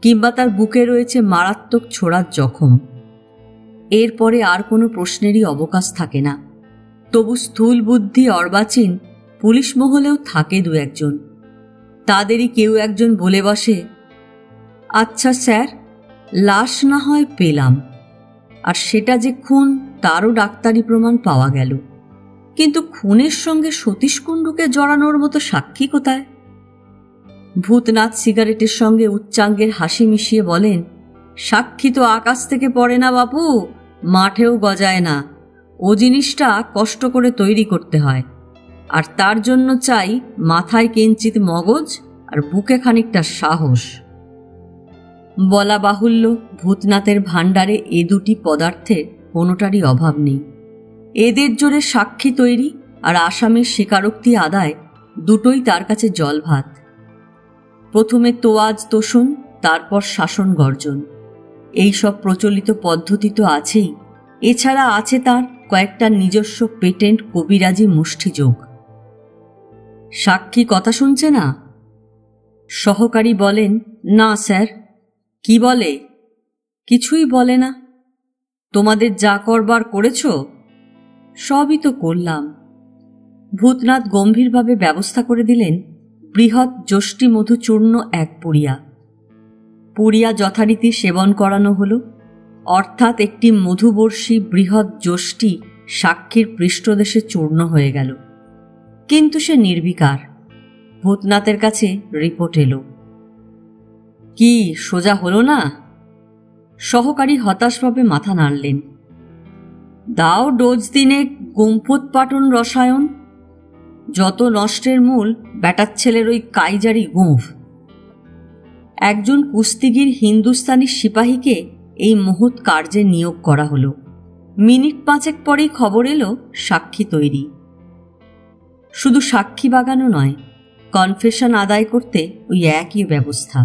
কিংবা তার বুকে রয়েছে মারাত্মক ছোড়ার জখম। এরপরে আর কোনো প্রশ্নেরই অবকাশ থাকে না। তবু স্থূল বুদ্ধি অর্বাচীন পুলিশ মহলেও থাকে 2-1। তাদেরই কেউ একজন বলে বসে, আচ্ছা স্যার, লাশ না হয় পেলাম, আর সেটা যে খুন তারও ডাক্তারি প্রমাণ পাওয়া গেল, কিন্তু খুনের সঙ্গে সতীশ কুণ্ডুকে জড়ানোর মতো সাক্ষী কোথায়? ভূতনাথ সিগারেটের সঙ্গে উচ্চাঙ্গের হাসি মিশিয়ে বলেন, সাক্ষী তো আকাশ থেকে পড়ে না বাপু, মাঠেও গজায় না। ও জিনিসটা কষ্ট করে তৈরি করতে হয়, আর তার জন্য চাই মাথায় কিঞ্চিত মগজ আর বুকে খানিকটা সাহস। বলা বাহুল্য, ভূতনাথের ভাণ্ডারে এ দুটি পদার্থের কোনোটারই অভাব নেই। এদের জোরে সাক্ষী তৈরি আর আসামির স্বীকারোক্তি আদায় দুটোই তার কাছে জল ভাত। প্রথমে তোয়াজ তোষণ, তারপর শাসন গর্জন। এইসব প্রচলিত পদ্ধতি তো আছেই, এছাড়া আছে তার কয়েকটা নিজস্ব পেটেন্ট কবিরাজি মুষ্টিযোগ। সাক্ষী কথা শুনছে না? সহকারী বলেন, না স্যার। কি বলে? কিছুই বলে না। তোমাদের যা করবার করেছ? সবই তো করলাম। ভূতনাথ গম্ভীরভাবে ব্যবস্থা করে দিলেন বৃহৎ যষ্টি মধুচূর্ণ এক পুড়িয়া। পুড়িয়া যথারীতি সেবন করানো হল, অর্থাৎ একটি মধুবর্ষী বৃহৎ যষ্টি সাক্ষীর পৃষ্ঠদেশে চূর্ণ হয়ে গেল। কিন্তু সে নির্বিকার। ভূতনাথের কাছে রিপোর্ট এলো। কি সোজা হলো না? সহকারী হতাশভাবে মাথা নাড়লেন। দাও ডোজ দিনে গুম্ফোৎপাটন রসায়ন। যত নষ্টের মূল ব্যাটার ছেলের ওই কাইজারি গুঁফ। একজন কুস্তিগির হিন্দুস্তানি সিপাহীকে এই মহৎ কার্যে নিয়োগ করা হলো। মিনিট 5 পরেই খবর এলো সাক্ষী তৈরি। শুধু সাক্ষী বাগানো নয়, কনফেশন আদায় করতে ওই একই ব্যবস্থা।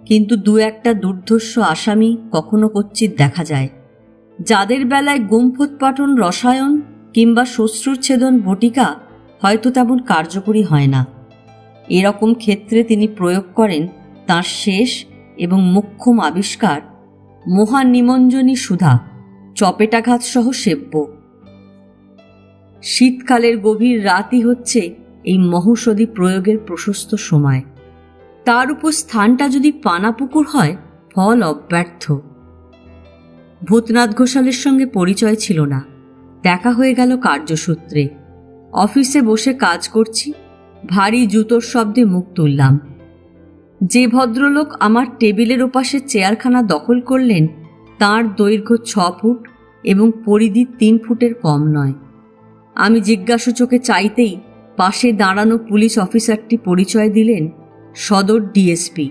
কিন্তু 2-1টা দুর্ধর্ষ আসামি কখনো কচ্ছিৎ দেখা যায়, যাদের বেলায় গুম্ফোৎপাটন রসায়ন কিংবা শ্বশ্রুচ্ছেদন বটিকা হয়তো তেমন কার্যকরী হয় না। এরকম ক্ষেত্রে তিনি প্রয়োগ করেন তাঁর শেষ এবং মোক্ষম আবিষ্কার মহানিমঞ্জনী সুধা, চপেটাঘাত সহ সেব্য। শীতকালের গভীর রাতই হচ্ছে এই মহৌষধি প্রয়োগের প্রশস্ত সময়। তার উপর স্থানটা যদি পানাপুকুর হয়, ফল অব্যর্থ। ভূতনাথ ঘোষালের সঙ্গে পরিচয় ছিল না, দেখা হয়ে গেল কার্যসূত্রে। অফিসে বসে কাজ করছি, ভারী জুতোর শব্দে মুখ তুললাম। যে ভদ্রলোক আমার টেবিলের ওপাশে চেয়ারখানা দখল করলেন, তার দৈর্ঘ্য 6 ফুট এবং পরিধি 3 ফুটের কম নয়। আমি জিজ্ঞাসু চোখে চাইতেই পাশে দাঁড়ানো পুলিশ অফিসারটি পরিচয় দিলেন সদর ডিএসপি।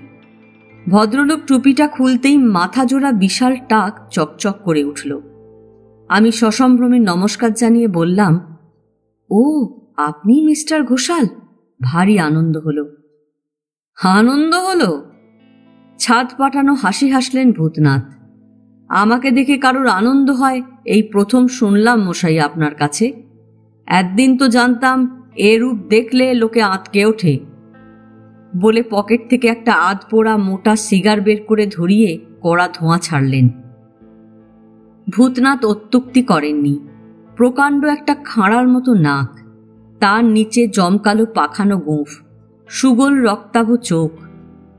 ভদ্রলোক টুপিটা খুলতেই মাথা জোড়া বিশাল টাক চকচক করে উঠল। আমি সসম্ভ্রমে নমস্কার জানিয়ে বললাম, ও আপনি মিস্টার ঘোষাল? ভারী আনন্দ হলো। আনন্দ হলো? ছাদ পাঠানো হাসি হাসলেন ভূতনাথ। আমাকে দেখে কারোর আনন্দ হয় এই প্রথম শুনলাম মশাই আপনার কাছে। একদিন তো জানতাম এ রূপ দেখলে লোকে আঁতকে ওঠে। বলে পকেট থেকে একটা আধ পোড়া মোটা সিগার বের করে ধরিয়ে কড়া ধোঁয়া ছাড়লেন। ভূতনাথ অত্যুক্তি করেননি। প্রকাণ্ড একটা খাঁড়ার মতো নাক, তার নিচে জমকালো পাখানো গোঁফ, সুগোল রক্তাভ চোখ,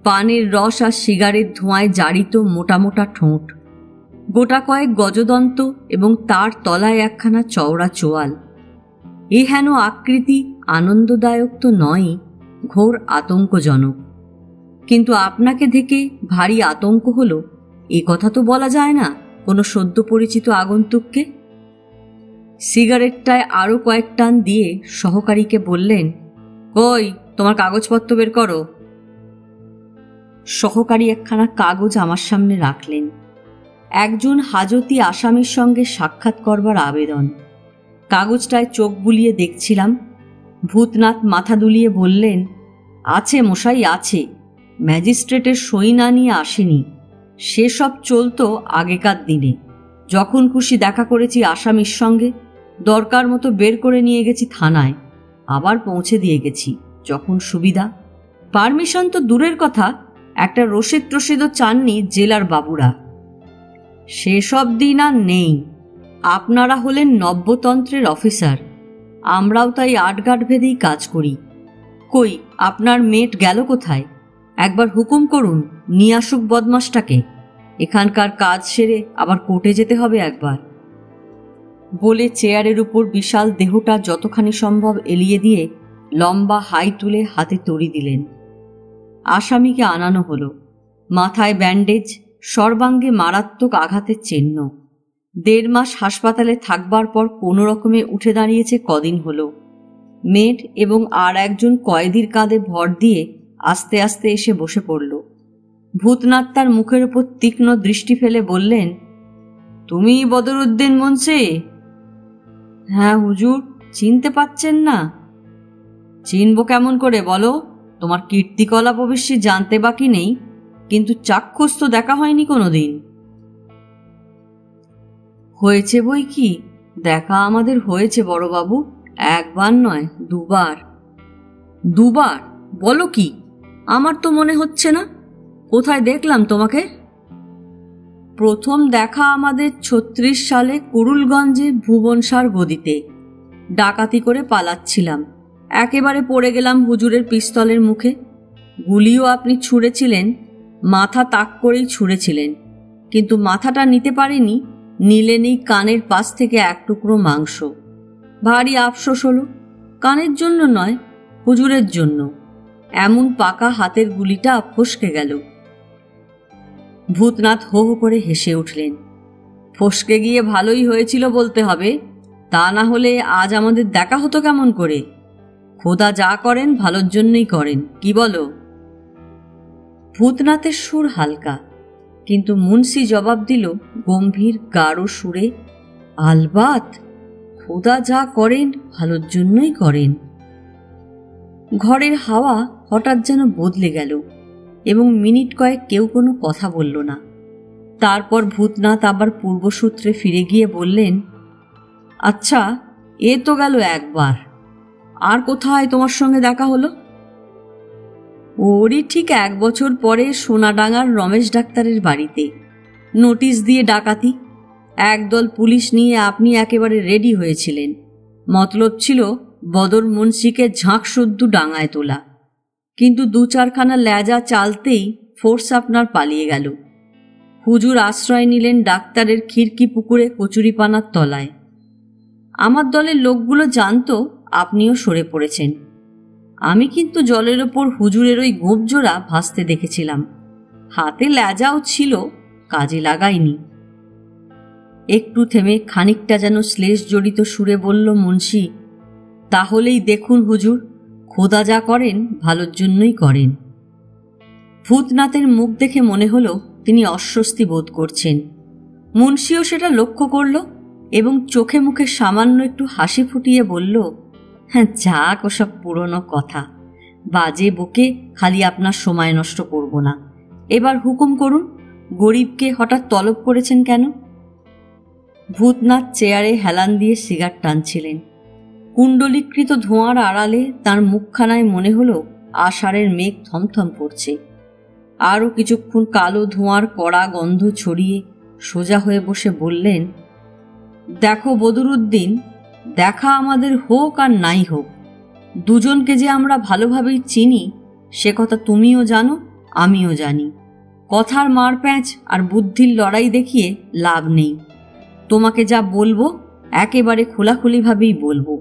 পানের রস আর সিগারের ধোঁয়ায় জারিত মোটা মোটা ঠোঁট, গোটা কয়েক গজদন্ত এবং তার তলায় একখানা চওড়া চোয়াল। এ হেন আকৃতি আনন্দদায়ক তো নয়, ঘোর আতঙ্কজনক। কিন্তু আপনাকে দেখে ভারী আতঙ্ক হলো এ কথা তো বলা যায় না কোনো সদ্য পরিচিত আগন্তুককে। সিগারেটটায় আরো কয়েক টান দিয়ে সহকারীকে বললেন, কই তোমার কাগজপত্র বের করো। সহকারী একখানা কাগজ আমার সামনে রাখলেন। একজন হাজতি আসামির সঙ্গে সাক্ষাৎ করবার আবেদন। কাগজটায় চোখ বুলিয়ে দেখছিলাম। ভূতনাথ মাথা দুলিয়ে বললেন, আছে মশাই আছে, ম্যাজিস্ট্রেটের সই না নিয়ে আসেনি। সেসব চলতো আগেকার দিনে। যখন খুশি দেখা করেছি আসামির সঙ্গে, দরকার মতো বের করে নিয়ে গেছি থানায়, আবার পৌঁছে দিয়ে গেছি যখন সুবিধা। পারমিশন তো দূরের কথা, একটা রসিদ টসিদও চাননি জেলার বাবুরা। সেসব দিন আর নেই। আপনারা হলেন নব্যতন্ত্রের অফিসার, আমরাও তাই আটঘাট ভেদেই কাজ করি। কই আপনার মেট গেল কোথায়? একবার হুকুম করুন নিয়ে আসুক বদমাসটাকে। এখানকার কাজ সেরে আবার কোর্টে যেতে হবে একবার। বলে চেয়ারের উপর বিশাল দেহটা যতখানি সম্ভব এলিয়ে দিয়ে লম্বা হাই তুলে হাতে তড়ি দিলেন। আসামিকে আনানো হলো। মাথায় ব্যান্ডেজ, সর্বাঙ্গে মারাত্মক আঘাতের চিহ্ন। 1.5 মাস হাসপাতালে থাকবার পর কোনো রকমে উঠে দাঁড়িয়েছে কদিন হলো। মেট এবং আর একজন কয়েদির কাঁধে ভর দিয়ে আস্তে আস্তে এসে বসে পড়ল। ভূতনাথ তার মুখের উপর তীক্ষ্ণ দৃষ্টি ফেলে বললেন, তুমি বদরুদ্দিন মুন্সি? হ্যাঁ হুজুর। চিনতে পাচ্ছেন না? চিনব কেমন করে বলো? তোমার কীর্তিকলাপ অবশ্যই জানতে বাকি নেই, কিন্তু চাক্ষুষ তো দেখা হয়নি কোনোদিন। হয়েছে বই কি, দেখা আমাদের হয়েছে বড়বাবু, একবার নয় 2 বার। 2 বার? বলো কি? আমার তো মনে হচ্ছে না। কোথায় দেখলাম তোমাকে? প্রথম দেখা আমাদের 36 সালে কুরুলগঞ্জে ভুবনসার গদিতে। ডাকাতি করে পালাচ্ছিলাম, একেবারে পড়ে গেলাম হুজুরের পিস্তলের মুখে। গুলিও আপনি ছুঁড়েছিলেন, মাথা তাক করেই ছুঁড়েছিলেন, কিন্তু মাথাটা নিতে পারেনি, নিলেনই কানের পাশ থেকে এক টুকরো মাংস। ভারী আফসোস হলো, কানের জন্য নয়, হুজুরের জন্য। এমন পাকা হাতের গুলিটা ফসকে গেল। ভূতনাথ হো হো করে হেসে উঠলেন। ফসকে গিয়ে ভালোই হয়েছিল বলতে হবে, তা না হলে আজ আমাদের দেখা হতো কেমন করে? খোদা যা করেন ভালোর জন্যই করেন, কি বলো? ভূতনাথের সুর হালকা, কিন্তু মুন্সি জবাব দিল গম্ভীর গাঢ় সুরে, আলবাত, খোদা যা করেন ভালোর জন্যই করেন। ঘরের হাওয়া হঠাৎ যেন বদলে গেল এবং মিনিট কয়েক কেউ কোনো কথা বলল না। তারপর ভূতনাথ আবার পূর্বসূত্রে ফিরে গিয়ে বললেন, আচ্ছা, এ তো গেল একবার, আর কোথায় তোমার সঙ্গে দেখা হলো? ওরই ঠিক 1 বছর পরে সোনাডাঙ্গার রমেশ ডাক্তারের বাড়িতে। নোটিশ দিয়ে ডাকাতি, একদল পুলিশ নিয়ে আপনি একেবারে রেডি হয়েছিলেন। মতলব ছিল বদর মুন্সিকে ঝাঁকশুদ্ধ ডাঙায় তোলা, কিন্তু 2-4খানা লেজা চালতেই ফোর্স আপনার পালিয়ে গেল। হুজুর আশ্রয় নিলেন ডাক্তারের খিড়কি পুকুরে কচুরিপানার তলায়। আমার দলের লোকগুলো জানতো আপনিও সরে পড়েছেন। আমি কিন্তু জলের ওপর হুজুরের ওই গোঁপজোড়া ভাসতে দেখেছিলাম, হাতে লেজাও ছিল, কাজে লাগাইনি। একটু থেমে খানিকটা যেন শ্লেষ জড়িত সুরে বলল মুন্সি, তাহলেই দেখুন হুজুর, খোদা যা করেন ভালোর জন্যই করেন। ভূতনাথের মুখ দেখে মনে হলো তিনি অস্বস্তি বোধ করছেন। মুন্সিও সেটা লক্ষ্য করল এবং চোখে মুখে সামান্য একটু হাসি ফুটিয়ে বলল, হ্যাঁ, যাক ওসব পুরনো কথা, বাজে বকে খালি আপনার সময় নষ্ট করব না। এবার হুকুম করুন, গরিবকে হঠাৎ তলব করেছেন কেন? ভূতনাথ চেয়ারে হেলান দিয়ে সিগার টানছিলেন। কুণ্ডলীকৃত ধোঁয়ার আড়ালে তার মুখখানায় মনে হলো আষাঢ়ের মেঘ থমথম করছে। আরও কিছুক্ষণ কালো ধোঁয়ার কড়া গন্ধ ছড়িয়ে সোজা হয়ে বসে বললেন, দেখো বদরুদ্দিন, দেখা আমাদের হোক আর নাই হোক, দুজনকে যে আমরা ভালোভাবেই চিনি সে কথা তুমিও জানো, আমিও জানি। কথার মারপ্যাঁচ আর বুদ্ধির লড়াই দেখিয়ে লাভ নেই। তোমাকে যা বলবো একেবারে খোলাখুলিভাবেই বলবো,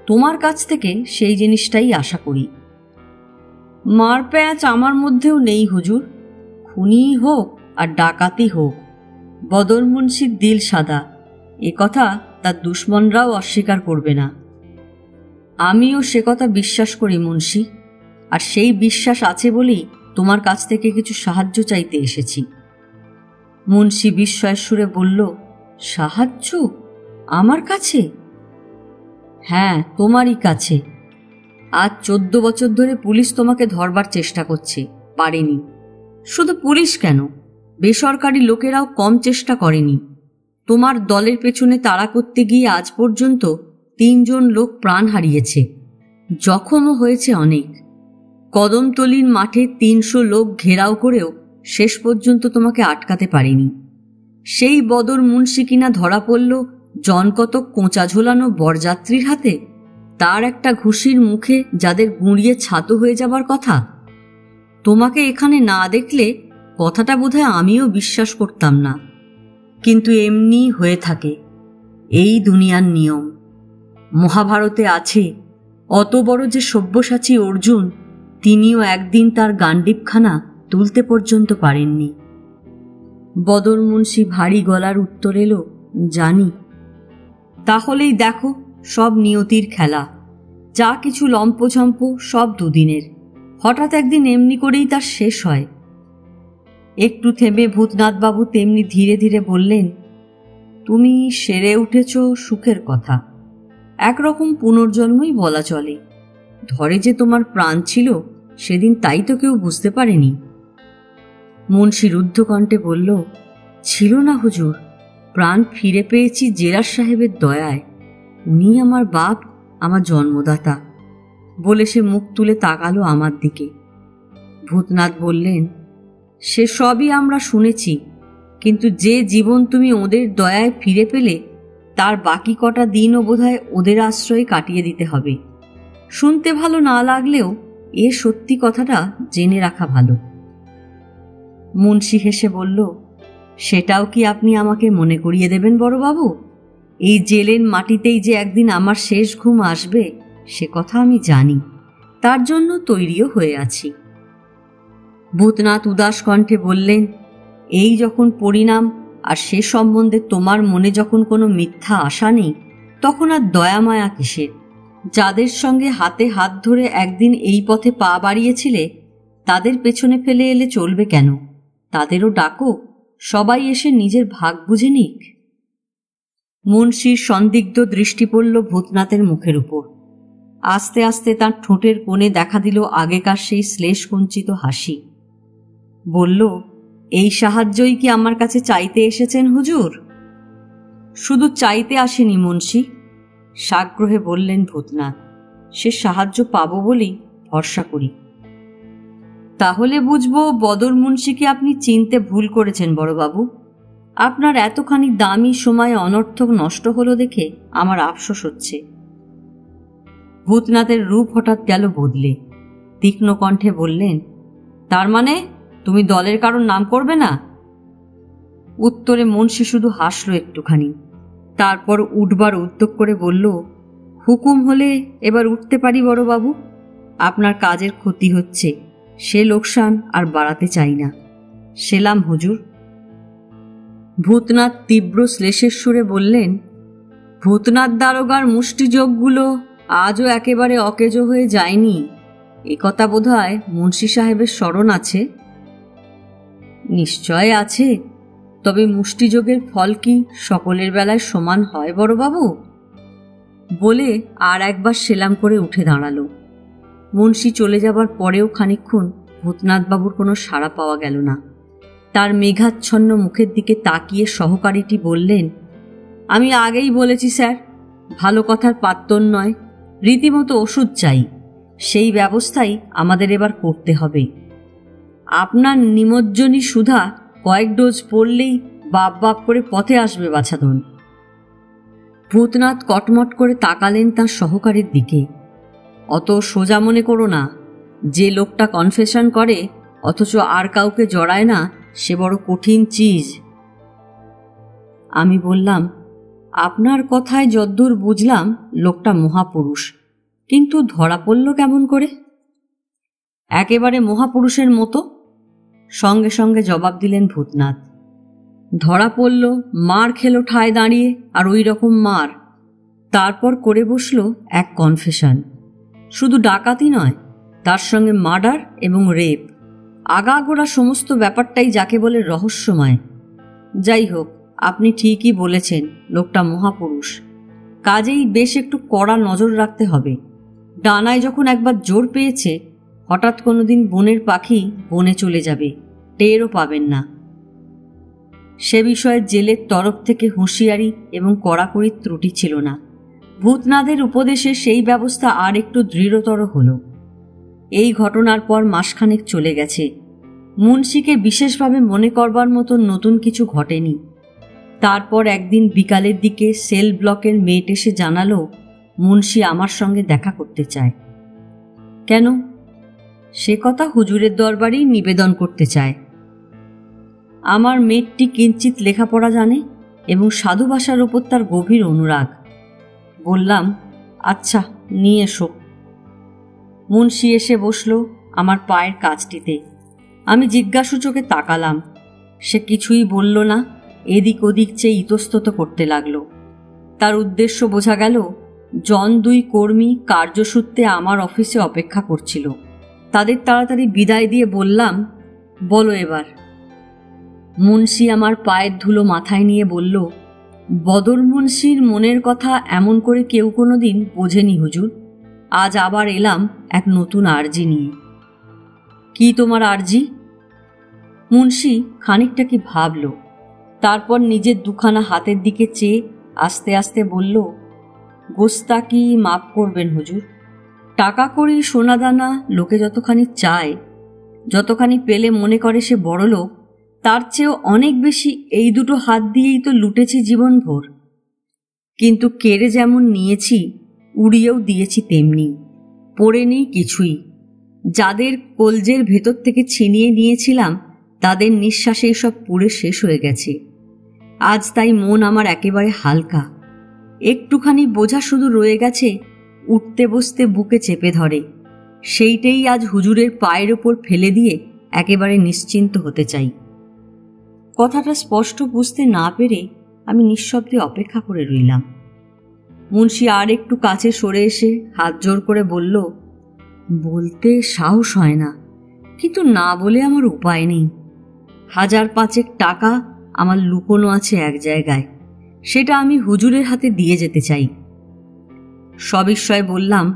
তোমার কাছ থেকে সেই জিনিসটাই আশা করি। মারপ্যাঁচ আমার মধ্যেও নেই হুজুর, খুনি হোক আর ডাকাতি হোক, বদর মুন্সির দিল সাদা, এ কথা তার দুশ্মনরাও অস্বীকার করবে না। আমিও সে কথা বিশ্বাস করি মুন্সি, আর সেই বিশ্বাস আছে বলেই তোমার কাছ থেকে কিছু সাহায্য চাইতে এসেছি। মুন্সি বিস্ময়ের সুরে বলল, সাহায্য? আমার কাছে? হ্যাঁ, তোমারই কাছে। আজ 14 বছর ধরে পুলিশ তোমাকে ধরবার চেষ্টা করছে, পারেনি। শুধু পুলিশ কেন, বেসরকারি লোকেরাও কম চেষ্টা করেনি। তোমার দলের পেছনে তাড়া করতে গিয়ে আজ পর্যন্ত 3 জন লোক প্রাণ হারিয়েছে, জখমও হয়েছে অনেক। কদমতলির মাঠে 300 লোক ঘেরাও করেও শেষ পর্যন্ত তোমাকে আটকাতে পারেনি। সেই বদর মুন্সি কিনা ধরা পড়ল জনকতক কোঁচা ঝোলানো বরযাত্রীর হাতে, তার একটা ঘুষির মুখে যাদের গুঁড়িয়ে ছাতু হয়ে যাবার কথা। তোমাকে এখানে না দেখলে কথাটা বোধহয় আমিও বিশ্বাস করতাম না, কিন্তু এমনি হয়ে থাকে, এই দুনিয়ার নিয়ম। মহাভারতে আছে, অত বড় যে সব্যসাচী অর্জুন, তিনিও একদিন তার গান্ডীবখানা তুলতে পর্যন্ত পারেননি। বদর মুন্সি ভারী গলার উত্তর এলো, জানি। তাহলেই দেখো, সব নিয়তির খেলা, যা কিছু লম্পঝম্প সব দুদিনের, হঠাৎ একদিন এমনি করেই তার শেষ হয়। একটু থেমে ভূতনাথবাবু তেমনি ধীরে ধীরে বললেন, তুমি সেরে উঠেছ সুখের কথা, একরকম পুনর্জন্মই বলা চলে। ধরে যে তোমার প্রাণ ছিল সেদিন, তাই তো কেউ বুঝতে পারেনি। মুন্সি রুদ্ধ কণ্ঠে বলল, ছিল না হুজুর, প্রাণ ফিরে পেয়েছি জেরার সাহেবের দয়ায়, উনি আমার বাপ, আমার জন্মদাতা। বলে সে মুখ তুলে তাকালো আমার দিকে। ভূতনাথ বললেন, সে সবই আমরা শুনেছি, কিন্তু যে জীবন তুমি ওদের দয়ায় ফিরে পেলে, তার বাকি কটা দিনও বোধহয় ওদের আশ্রয়ে কাটিয়ে দিতে হবে। শুনতে ভালো না লাগলেও এ সত্যি কথাটা জেনে রাখা ভালো। মুন্সি হেসে বলল, সেটাও কি আপনি আমাকে মনে করিয়ে দেবেন বড়বাবু? এই জেলের মাটিতেই যে একদিন আমার শেষ ঘুম আসবে সে কথা আমি জানি, তার জন্য তৈরিও হয়ে আছি। ভূতনাথ উদাস কণ্ঠে বললেন, এই যখন পরিণাম, আর সে সম্বন্ধে তোমার মনে যখন কোনো মিথ্যা আশা নেই, তখন আর দয়ামায়া কিসের? যাদের সঙ্গে হাতে হাত ধরে একদিন এই পথে পা বাড়িয়েছিলে, তাদের পেছনে ফেলে এলে চলবে কেন? তাদেরও ডাকো, সবাই এসে নিজের ভাগ বুঝে নিক। মুন্সির সন্দিগ্ধ দৃষ্টি পড়ল ভূতনাথের মুখের উপর। আস্তে আস্তে তার ঠোঁটের কোণে দেখা দিল আগেকার সেই শ্লেষকুঞ্চিত হাসি। বলল, এই সাহায্যই কি আমার কাছে চাইতে এসেছেন হুজুর? শুধু চাইতে আসেনি মুন্সি, সাগ্রহে বললেন ভূতনাথ। সে সাহায্য পাব বলেই ভরসা করি। তাহলে বুঝবো বদর মুন্সিকে আপনি চিনতে ভুল করেছেন বড়বাবু। আপনার এতখানি দামি সময় অনর্থক নষ্ট হলো দেখে আমার আফসোস হচ্ছে। ভূতনাথের রূপ হঠাৎ গেল বদলে। তীক্ষ্ণ কণ্ঠে বললেন, তার মানে তুমি দলের কারোর নাম করবে না? উত্তরে মুন্সি শুধু হাসল একটুখানি, তারপর উঠবার উদ্যোগ করে বলল, হুকুম হলে এবার উঠতে পারি বড়বাবু। আপনার কাজের ক্ষতি হচ্ছে, সে লোকসান আর বাড়াতে চাই না। সেলাম হুজুর। ভূতনাথ তীব্র শ্লেষের সুরে বললেন, ভূতনাথ দারোগার মুষ্টিযোগগুলো আজও একেবারে অকেজো হয়ে যায়নি, এ কথা বোধহয় মুন্সি সাহেবের স্মরণ আছে। নিশ্চয় আছে, তবে মুষ্টিযোগের ফল কি সকলের বেলায় সমান হয় বড়বাবু? বলে আর একবার সেলাম করে উঠে দাঁড়ালো। মুন্সি চলে যাবার পরেও খানিকক্ষণ ভূতনাথবাবুর কোনো সাড়া পাওয়া গেল না। তার মেঘাচ্ছন্ন মুখের দিকে তাকিয়ে সহকারীটি বললেন, আমি আগেই বলেছি স্যার, ভালো কথার পাত্তর নয়, রীতিমতো ওষুধ চাই। সেই ব্যবস্থাই আমাদের এবার করতে হবে। আপনার নিমজ্জনী সুধা কয়েক ডোজ পড়লেই বাপ বাপ করে পথে আসবে বাছাধন। ভূতনাথ কটমট করে তাকালেন তাঁর সহকারীর দিকে। অত সোজা মনে করো না। যে লোকটা কনফেশন করে অথচ আর কাউকে জড়ায় না, সে বড় কঠিন চিজ। আমি বললাম, আপনার কথায় যদ্দূর বুঝলাম লোকটা মহাপুরুষ, কিন্তু ধরা পড়ল কেমন করে? একেবারে মহাপুরুষের মতো, সঙ্গে সঙ্গে জবাব দিলেন ভূতনাথ। ধরা পড়ল, মার খেলো ঠায় দাঁড়িয়ে, আর ওই রকম মার। তারপর করে বসল এক কনফেশন। শুধু ডাকাতি নয়, তার সঙ্গে মার্ডার এবং রেপ, আগাগোড়া সমস্ত ব্যাপারটাই যাকে বলে রহস্যময়। যাই হোক, আপনি ঠিকই বলেছেন, লোকটা মহাপুরুষ। কাজেই বেশ একটু কড়া নজর রাখতে হবে। ডানায় যখন একবার জোর পেয়েছে, হঠাৎ কোনোদিন বনের পাখি বনে চলে যাবে, টেরও পাবেন না। সে বিষয়ে জেলের তরফ থেকে হুঁশিয়ারি এবং কড়াকড়ির ত্রুটি ছিল না। ভূতনাথের উপদেশে সেই ব্যবস্থা আর একটু দৃঢ়তর হল। এই ঘটনার পর মাসখানেক চলে গেছে। মুন্সিকে বিশেষভাবে মনে করবার মতো নতুন কিছু ঘটেনি। তারপর একদিন বিকালের দিকে সেল ব্লকের মেট এসে জানালো, মুন্সি আমার সঙ্গে দেখা করতে চায়। কেন? সে কথা হুজুরের দরবারেই নিবেদন করতে চায়। আমার মেয়েটি কিঞ্চিত লেখাপড়া জানে এবং সাধু ভাষার ওপর তার গভীর অনুরাগ। বললাম, আচ্ছা, নিয়ে এসো। মুন্সি এসে বসল আমার পায়ের কাছটিতে। আমি জিজ্ঞাসু চোখে তাকালাম। সে কিছুই বলল না, এদিক ওদিক চেয়ে ইতস্তত করতে লাগল। তার উদ্দেশ্য বোঝা গেল। জন 2 কর্মী কার্যসূত্রে আমার অফিসে অপেক্ষা করছিল। তাদের তাড়াতাড়ি বিদায় দিয়ে বললাম, বলো এবার। মুন্সি আমার পায়ের ধুলো মাথায় নিয়ে বলল, বদর মুন্সির মনের কথা এমন করে কেউ কোনোদিন বোঝেনি হুজুর। আজ আবার এলাম এক নতুন আর্জি নিয়ে। কি তোমার আর্জি? মুন্সি খানিকটা কি ভাবল, তারপর নিজের দুখানা হাতের দিকে চেয়ে আস্তে আস্তে বলল, গোস্তাকি মাফ করবেন হুজুর। টাকা কড়ি সোনাদানা লোকে যতখানি চায়, যতখানি পেলে মনে করে সে বড়লোক, তার চেয়েও অনেক বেশি এই দুটো হাত দিয়েই তো লুটেছি জীবনভর। কিন্তু কেড়ে যেমন নিয়েছি, উড়িয়েও দিয়েছি তেমনি। পড়ে নেই কিছুই। যাদের কলজের ভেতর থেকে ছিনিয়ে নিয়েছিলাম তাদের নিঃশ্বাসেই সব পুড়ে শেষ হয়ে গেছে। আজ তাই মন আমার একেবারে হালকা। একটুখানি বোঝা শুধু রয়ে গেছে, উঠতে বসতে বুকে চেপে ধরে। সেইটাই আজ হুজুরের পায়ের ওপর ফেলে দিয়ে একেবারে নিশ্চিন্ত হতে চাই। কথাটা স্পষ্ট বুঝতে না পেরে আমি নিঃশব্দে অপেক্ষা করে রইলাম। মুন্সি আর একটু কাছে সরে এসে হাত জোর করে বলল, বলতে সাহস হয় না, কিন্তু না বলে আমার উপায় নেই। 1,000-5 টাকা আমার লুকোনো আছে এক জায়গায়, সেটা আমি হুজুরের হাতে দিয়ে যেতে চাই। সবিস্ময়ে বললাম,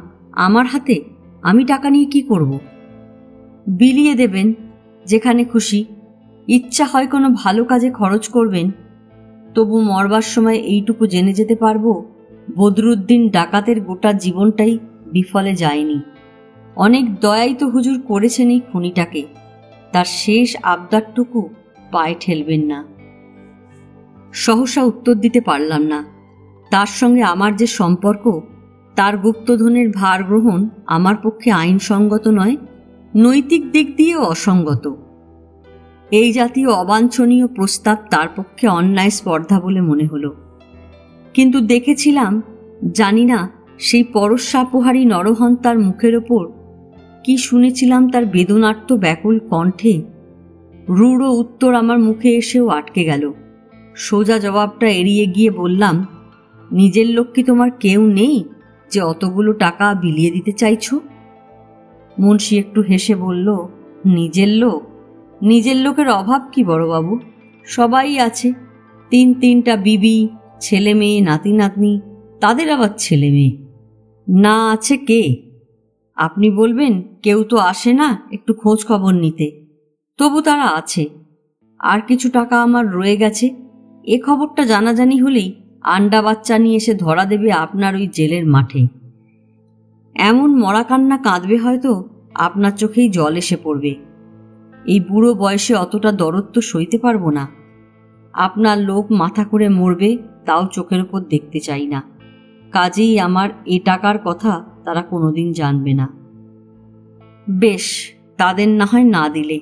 আমার হাতে? আমি টাকা নিয়ে কি করব? বিলিয়ে দেবেন যেখানে খুশি, ইচ্ছা হয় কোনো ভালো কাজে খরচ করবেন। তবু মরবার সময় এইটুকু জেনে যেতে পারবো, বদরুদ্দিন ডাকাতের গোটা জীবনটাই বিফলে যায়নি। অনেক দয়াই তো হুজুর করেছেন এই খুনিটাকে, তার শেষ আবদারটুকু পায়ে ঠেলবেন না। সহসা উত্তর দিতে পারলাম না। তার সঙ্গে আমার যে সম্পর্ক, তার গুপ্তধনের ভার গ্রহণ আমার পক্ষে আইনসঙ্গত নয়, নৈতিক দিক দিয়েও অসঙ্গত। এই জাতীয় অবাঞ্ছনীয় প্রস্তাব তার পক্ষে অন্যায় স্পর্ধা বলে মনে হলো। কিন্তু দেখেছিলাম, জানি না সেই পরশ্বাপহারী নরহন্তার মুখের ওপর কি শুনেছিলাম তার বেদনার্ত ব্যাকুল কণ্ঠে। রূঢ় উত্তর আমার মুখে এসেও আটকে গেল। সোজা জবাবটা এড়িয়ে গিয়ে বললাম, নিজের লোক কি তোমার কেউ নেই যে অতগুলো টাকা বিলিয়ে দিতে চাইছো? মুন্সি একটু হেসে বলল, নিজের লোক? নিজের লোকের অভাব কি বড়বাবু? সবাই আছে, 3-3টা বিবি, ছেলে মেয়ে, নাতি নাতনি, তাদের আবার ছেলে মেয়ে। না আছে কে? আপনি বলবেন কেউ তো আসে না একটু খোঁজ খবর নিতে, তবু তারা আছে। আর কিছু টাকা আমার রয়ে গেছে, এ খবরটা জানাজানি হলেই আন্ডা বাচ্চা নিয়ে এসে ধরা দেবে আপনার ওই জেলের মাঠে। এমন মরা কান্না কাঁদবে হয়তো আপনার চোখেই জল এসে পড়বে। এই বুড়ো বয়সে অতটা দরদ তো সইতে পারবো না। আপনার লোক মাথা করে মরবে তাও চোখের উপর দেখতে চাই না। কাজেই আমার এ টাকার কথা তারা কোনোদিন জানবে না। বেশ, তাদের না হয় না দিলে,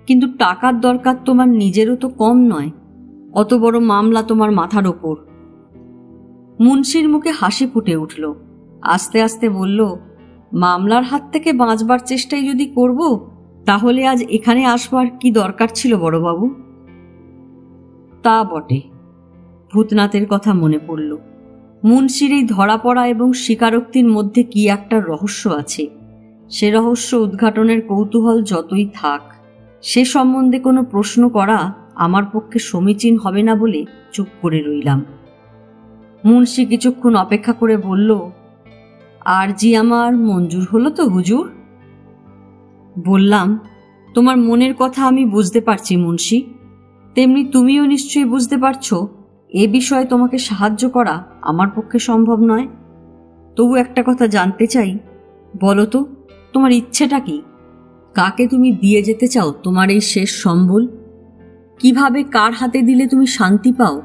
কিন্তু টাকার দরকার তোমার নিজেরও তো কম নয়। অত বড় মামলা তোমার মাথার ওপর। মুন্সির মুখে হাসি ফুটে উঠল। আস্তে আস্তে বলল, মামলার হাত থেকে বাঁচবার চেষ্টাই যদি করব, তাহলে আজ এখানে আসবার কি দরকার ছিল বড়বাবু? তা বটে। ভূতনাথের কথা মনে পড়ল। মুন্সির এই ধরা পড়া এবং স্বীকারোক্তির মধ্যে কি একটা রহস্য আছে। সে রহস্য উদ্ঘাটনের কৌতূহল যতই থাক, সে সম্বন্ধে কোনো প্রশ্ন করা আমার পক্ষে সমীচীন হবে না বলে চুপ করে রইলাম। মুন্সি কিছুক্ষণ অপেক্ষা করে বলল, আরজি আমার মঞ্জুর হলো তো হুজুর? বললাম, তোমার মনের কথা আমি বুঝতে পারছি মুন্সি, তেমনি তুমিও নিশ্চয়ই বুঝতে পারছো এ বিষয়ে তোমাকে সাহায্য করা আমার পক্ষে সম্ভব নয়। তবু একটা কথা জানতে চাই, বলো তো তোমার ইচ্ছেটা কি? কাকে তুমি দিয়ে যেতে চাও তোমার এই শেষ সম্বল? কিভাবে, কার হাতে দিলে তুমি শান্তি পাও?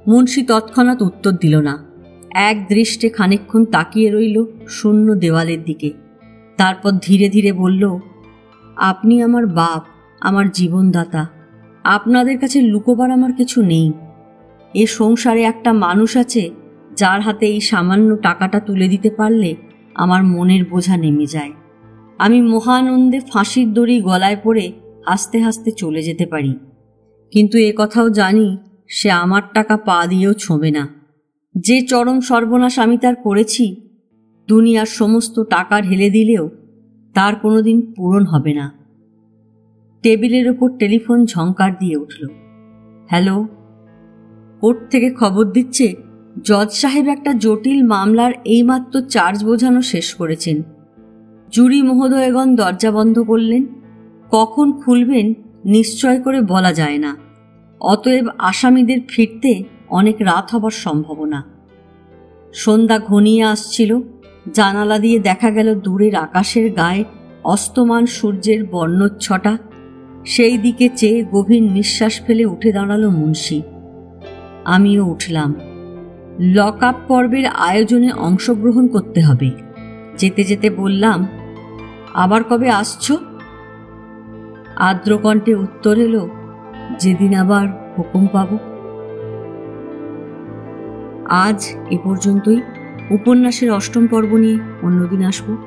মুন্সি তৎক্ষণাৎ উত্তর দিল না। এক দৃষ্টে খানিকক্ষণ তাকিয়ে রইল শূন্য দেওয়ালের দিকে। তারপর ধীরে ধীরে বলল, আপনি আমার বাপ, আমার জীবনদাতা। আপনাদের কাছে লুকোবার আমার কিছু নেই। এ সংসারে একটা মানুষ আছে যার হাতে এই সামান্য টাকাটা তুলে দিতে পারলে আমার মনের বোঝা নেমে যায়। আমি মহানন্দে ফাঁসির দড়ি গলায় পড়ে হাসতে হাসতে চলে যেতে পারি। কিন্তু এ কথাও জানি সে আমার টাকা পা দিয়েও ছোঁবে না। যে চরম সর্বনাশ আমি তার করেছি, দুনিয়ার সমস্ত টাকা ঢেলে দিলেও তার কোনোদিন পূরণ হবে না। টেবিলের ওপর টেলিফোন ঝংকার দিয়ে উঠল। হ্যালো। কোর্ট থেকে খবর দিচ্ছে জজ সাহেব একটা জটিল মামলার এইমাত্র চার্জ বোঝানো শেষ করেছেন। জুরি মহোদয়গণ দরজা বন্ধ করলেন। কখন খুলবেন নিশ্চয় করে বলা যায় না। অতএব আসামিদের ফিরতে অনেক রাত হবার সম্ভাবনা। সন্ধ্যা ঘনিয়ে আসছিল। জানালা দিয়ে দেখা গেল দূরের আকাশের গায়ে অস্তমান সূর্যের বর্ণচ্ছটা। সেই দিকে চেয়ে গভীর নিঃশ্বাস ফেলে উঠে দাঁড়ালো মুন্সি। আমিও উঠলাম। লক আপ পর্বের আয়োজনে অংশগ্রহণ করতে হবে। যেতে যেতে বললাম, আবার কবে আসছো? আর্দ্রকণ্ঠে উত্তর এলো, যেদিন আবার হুকুম পাব। আজ এ পর্যন্তই। উপন্যাসের ৮ম পর্ব নিয়ে অন্যদিন আসবো।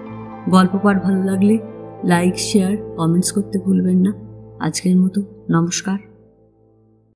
গল্প পাঠ ভালো লাগলে লাইক, শেয়ার, কমেন্টস করতে ভুলবেন না। আজকের মতো নমস্কার।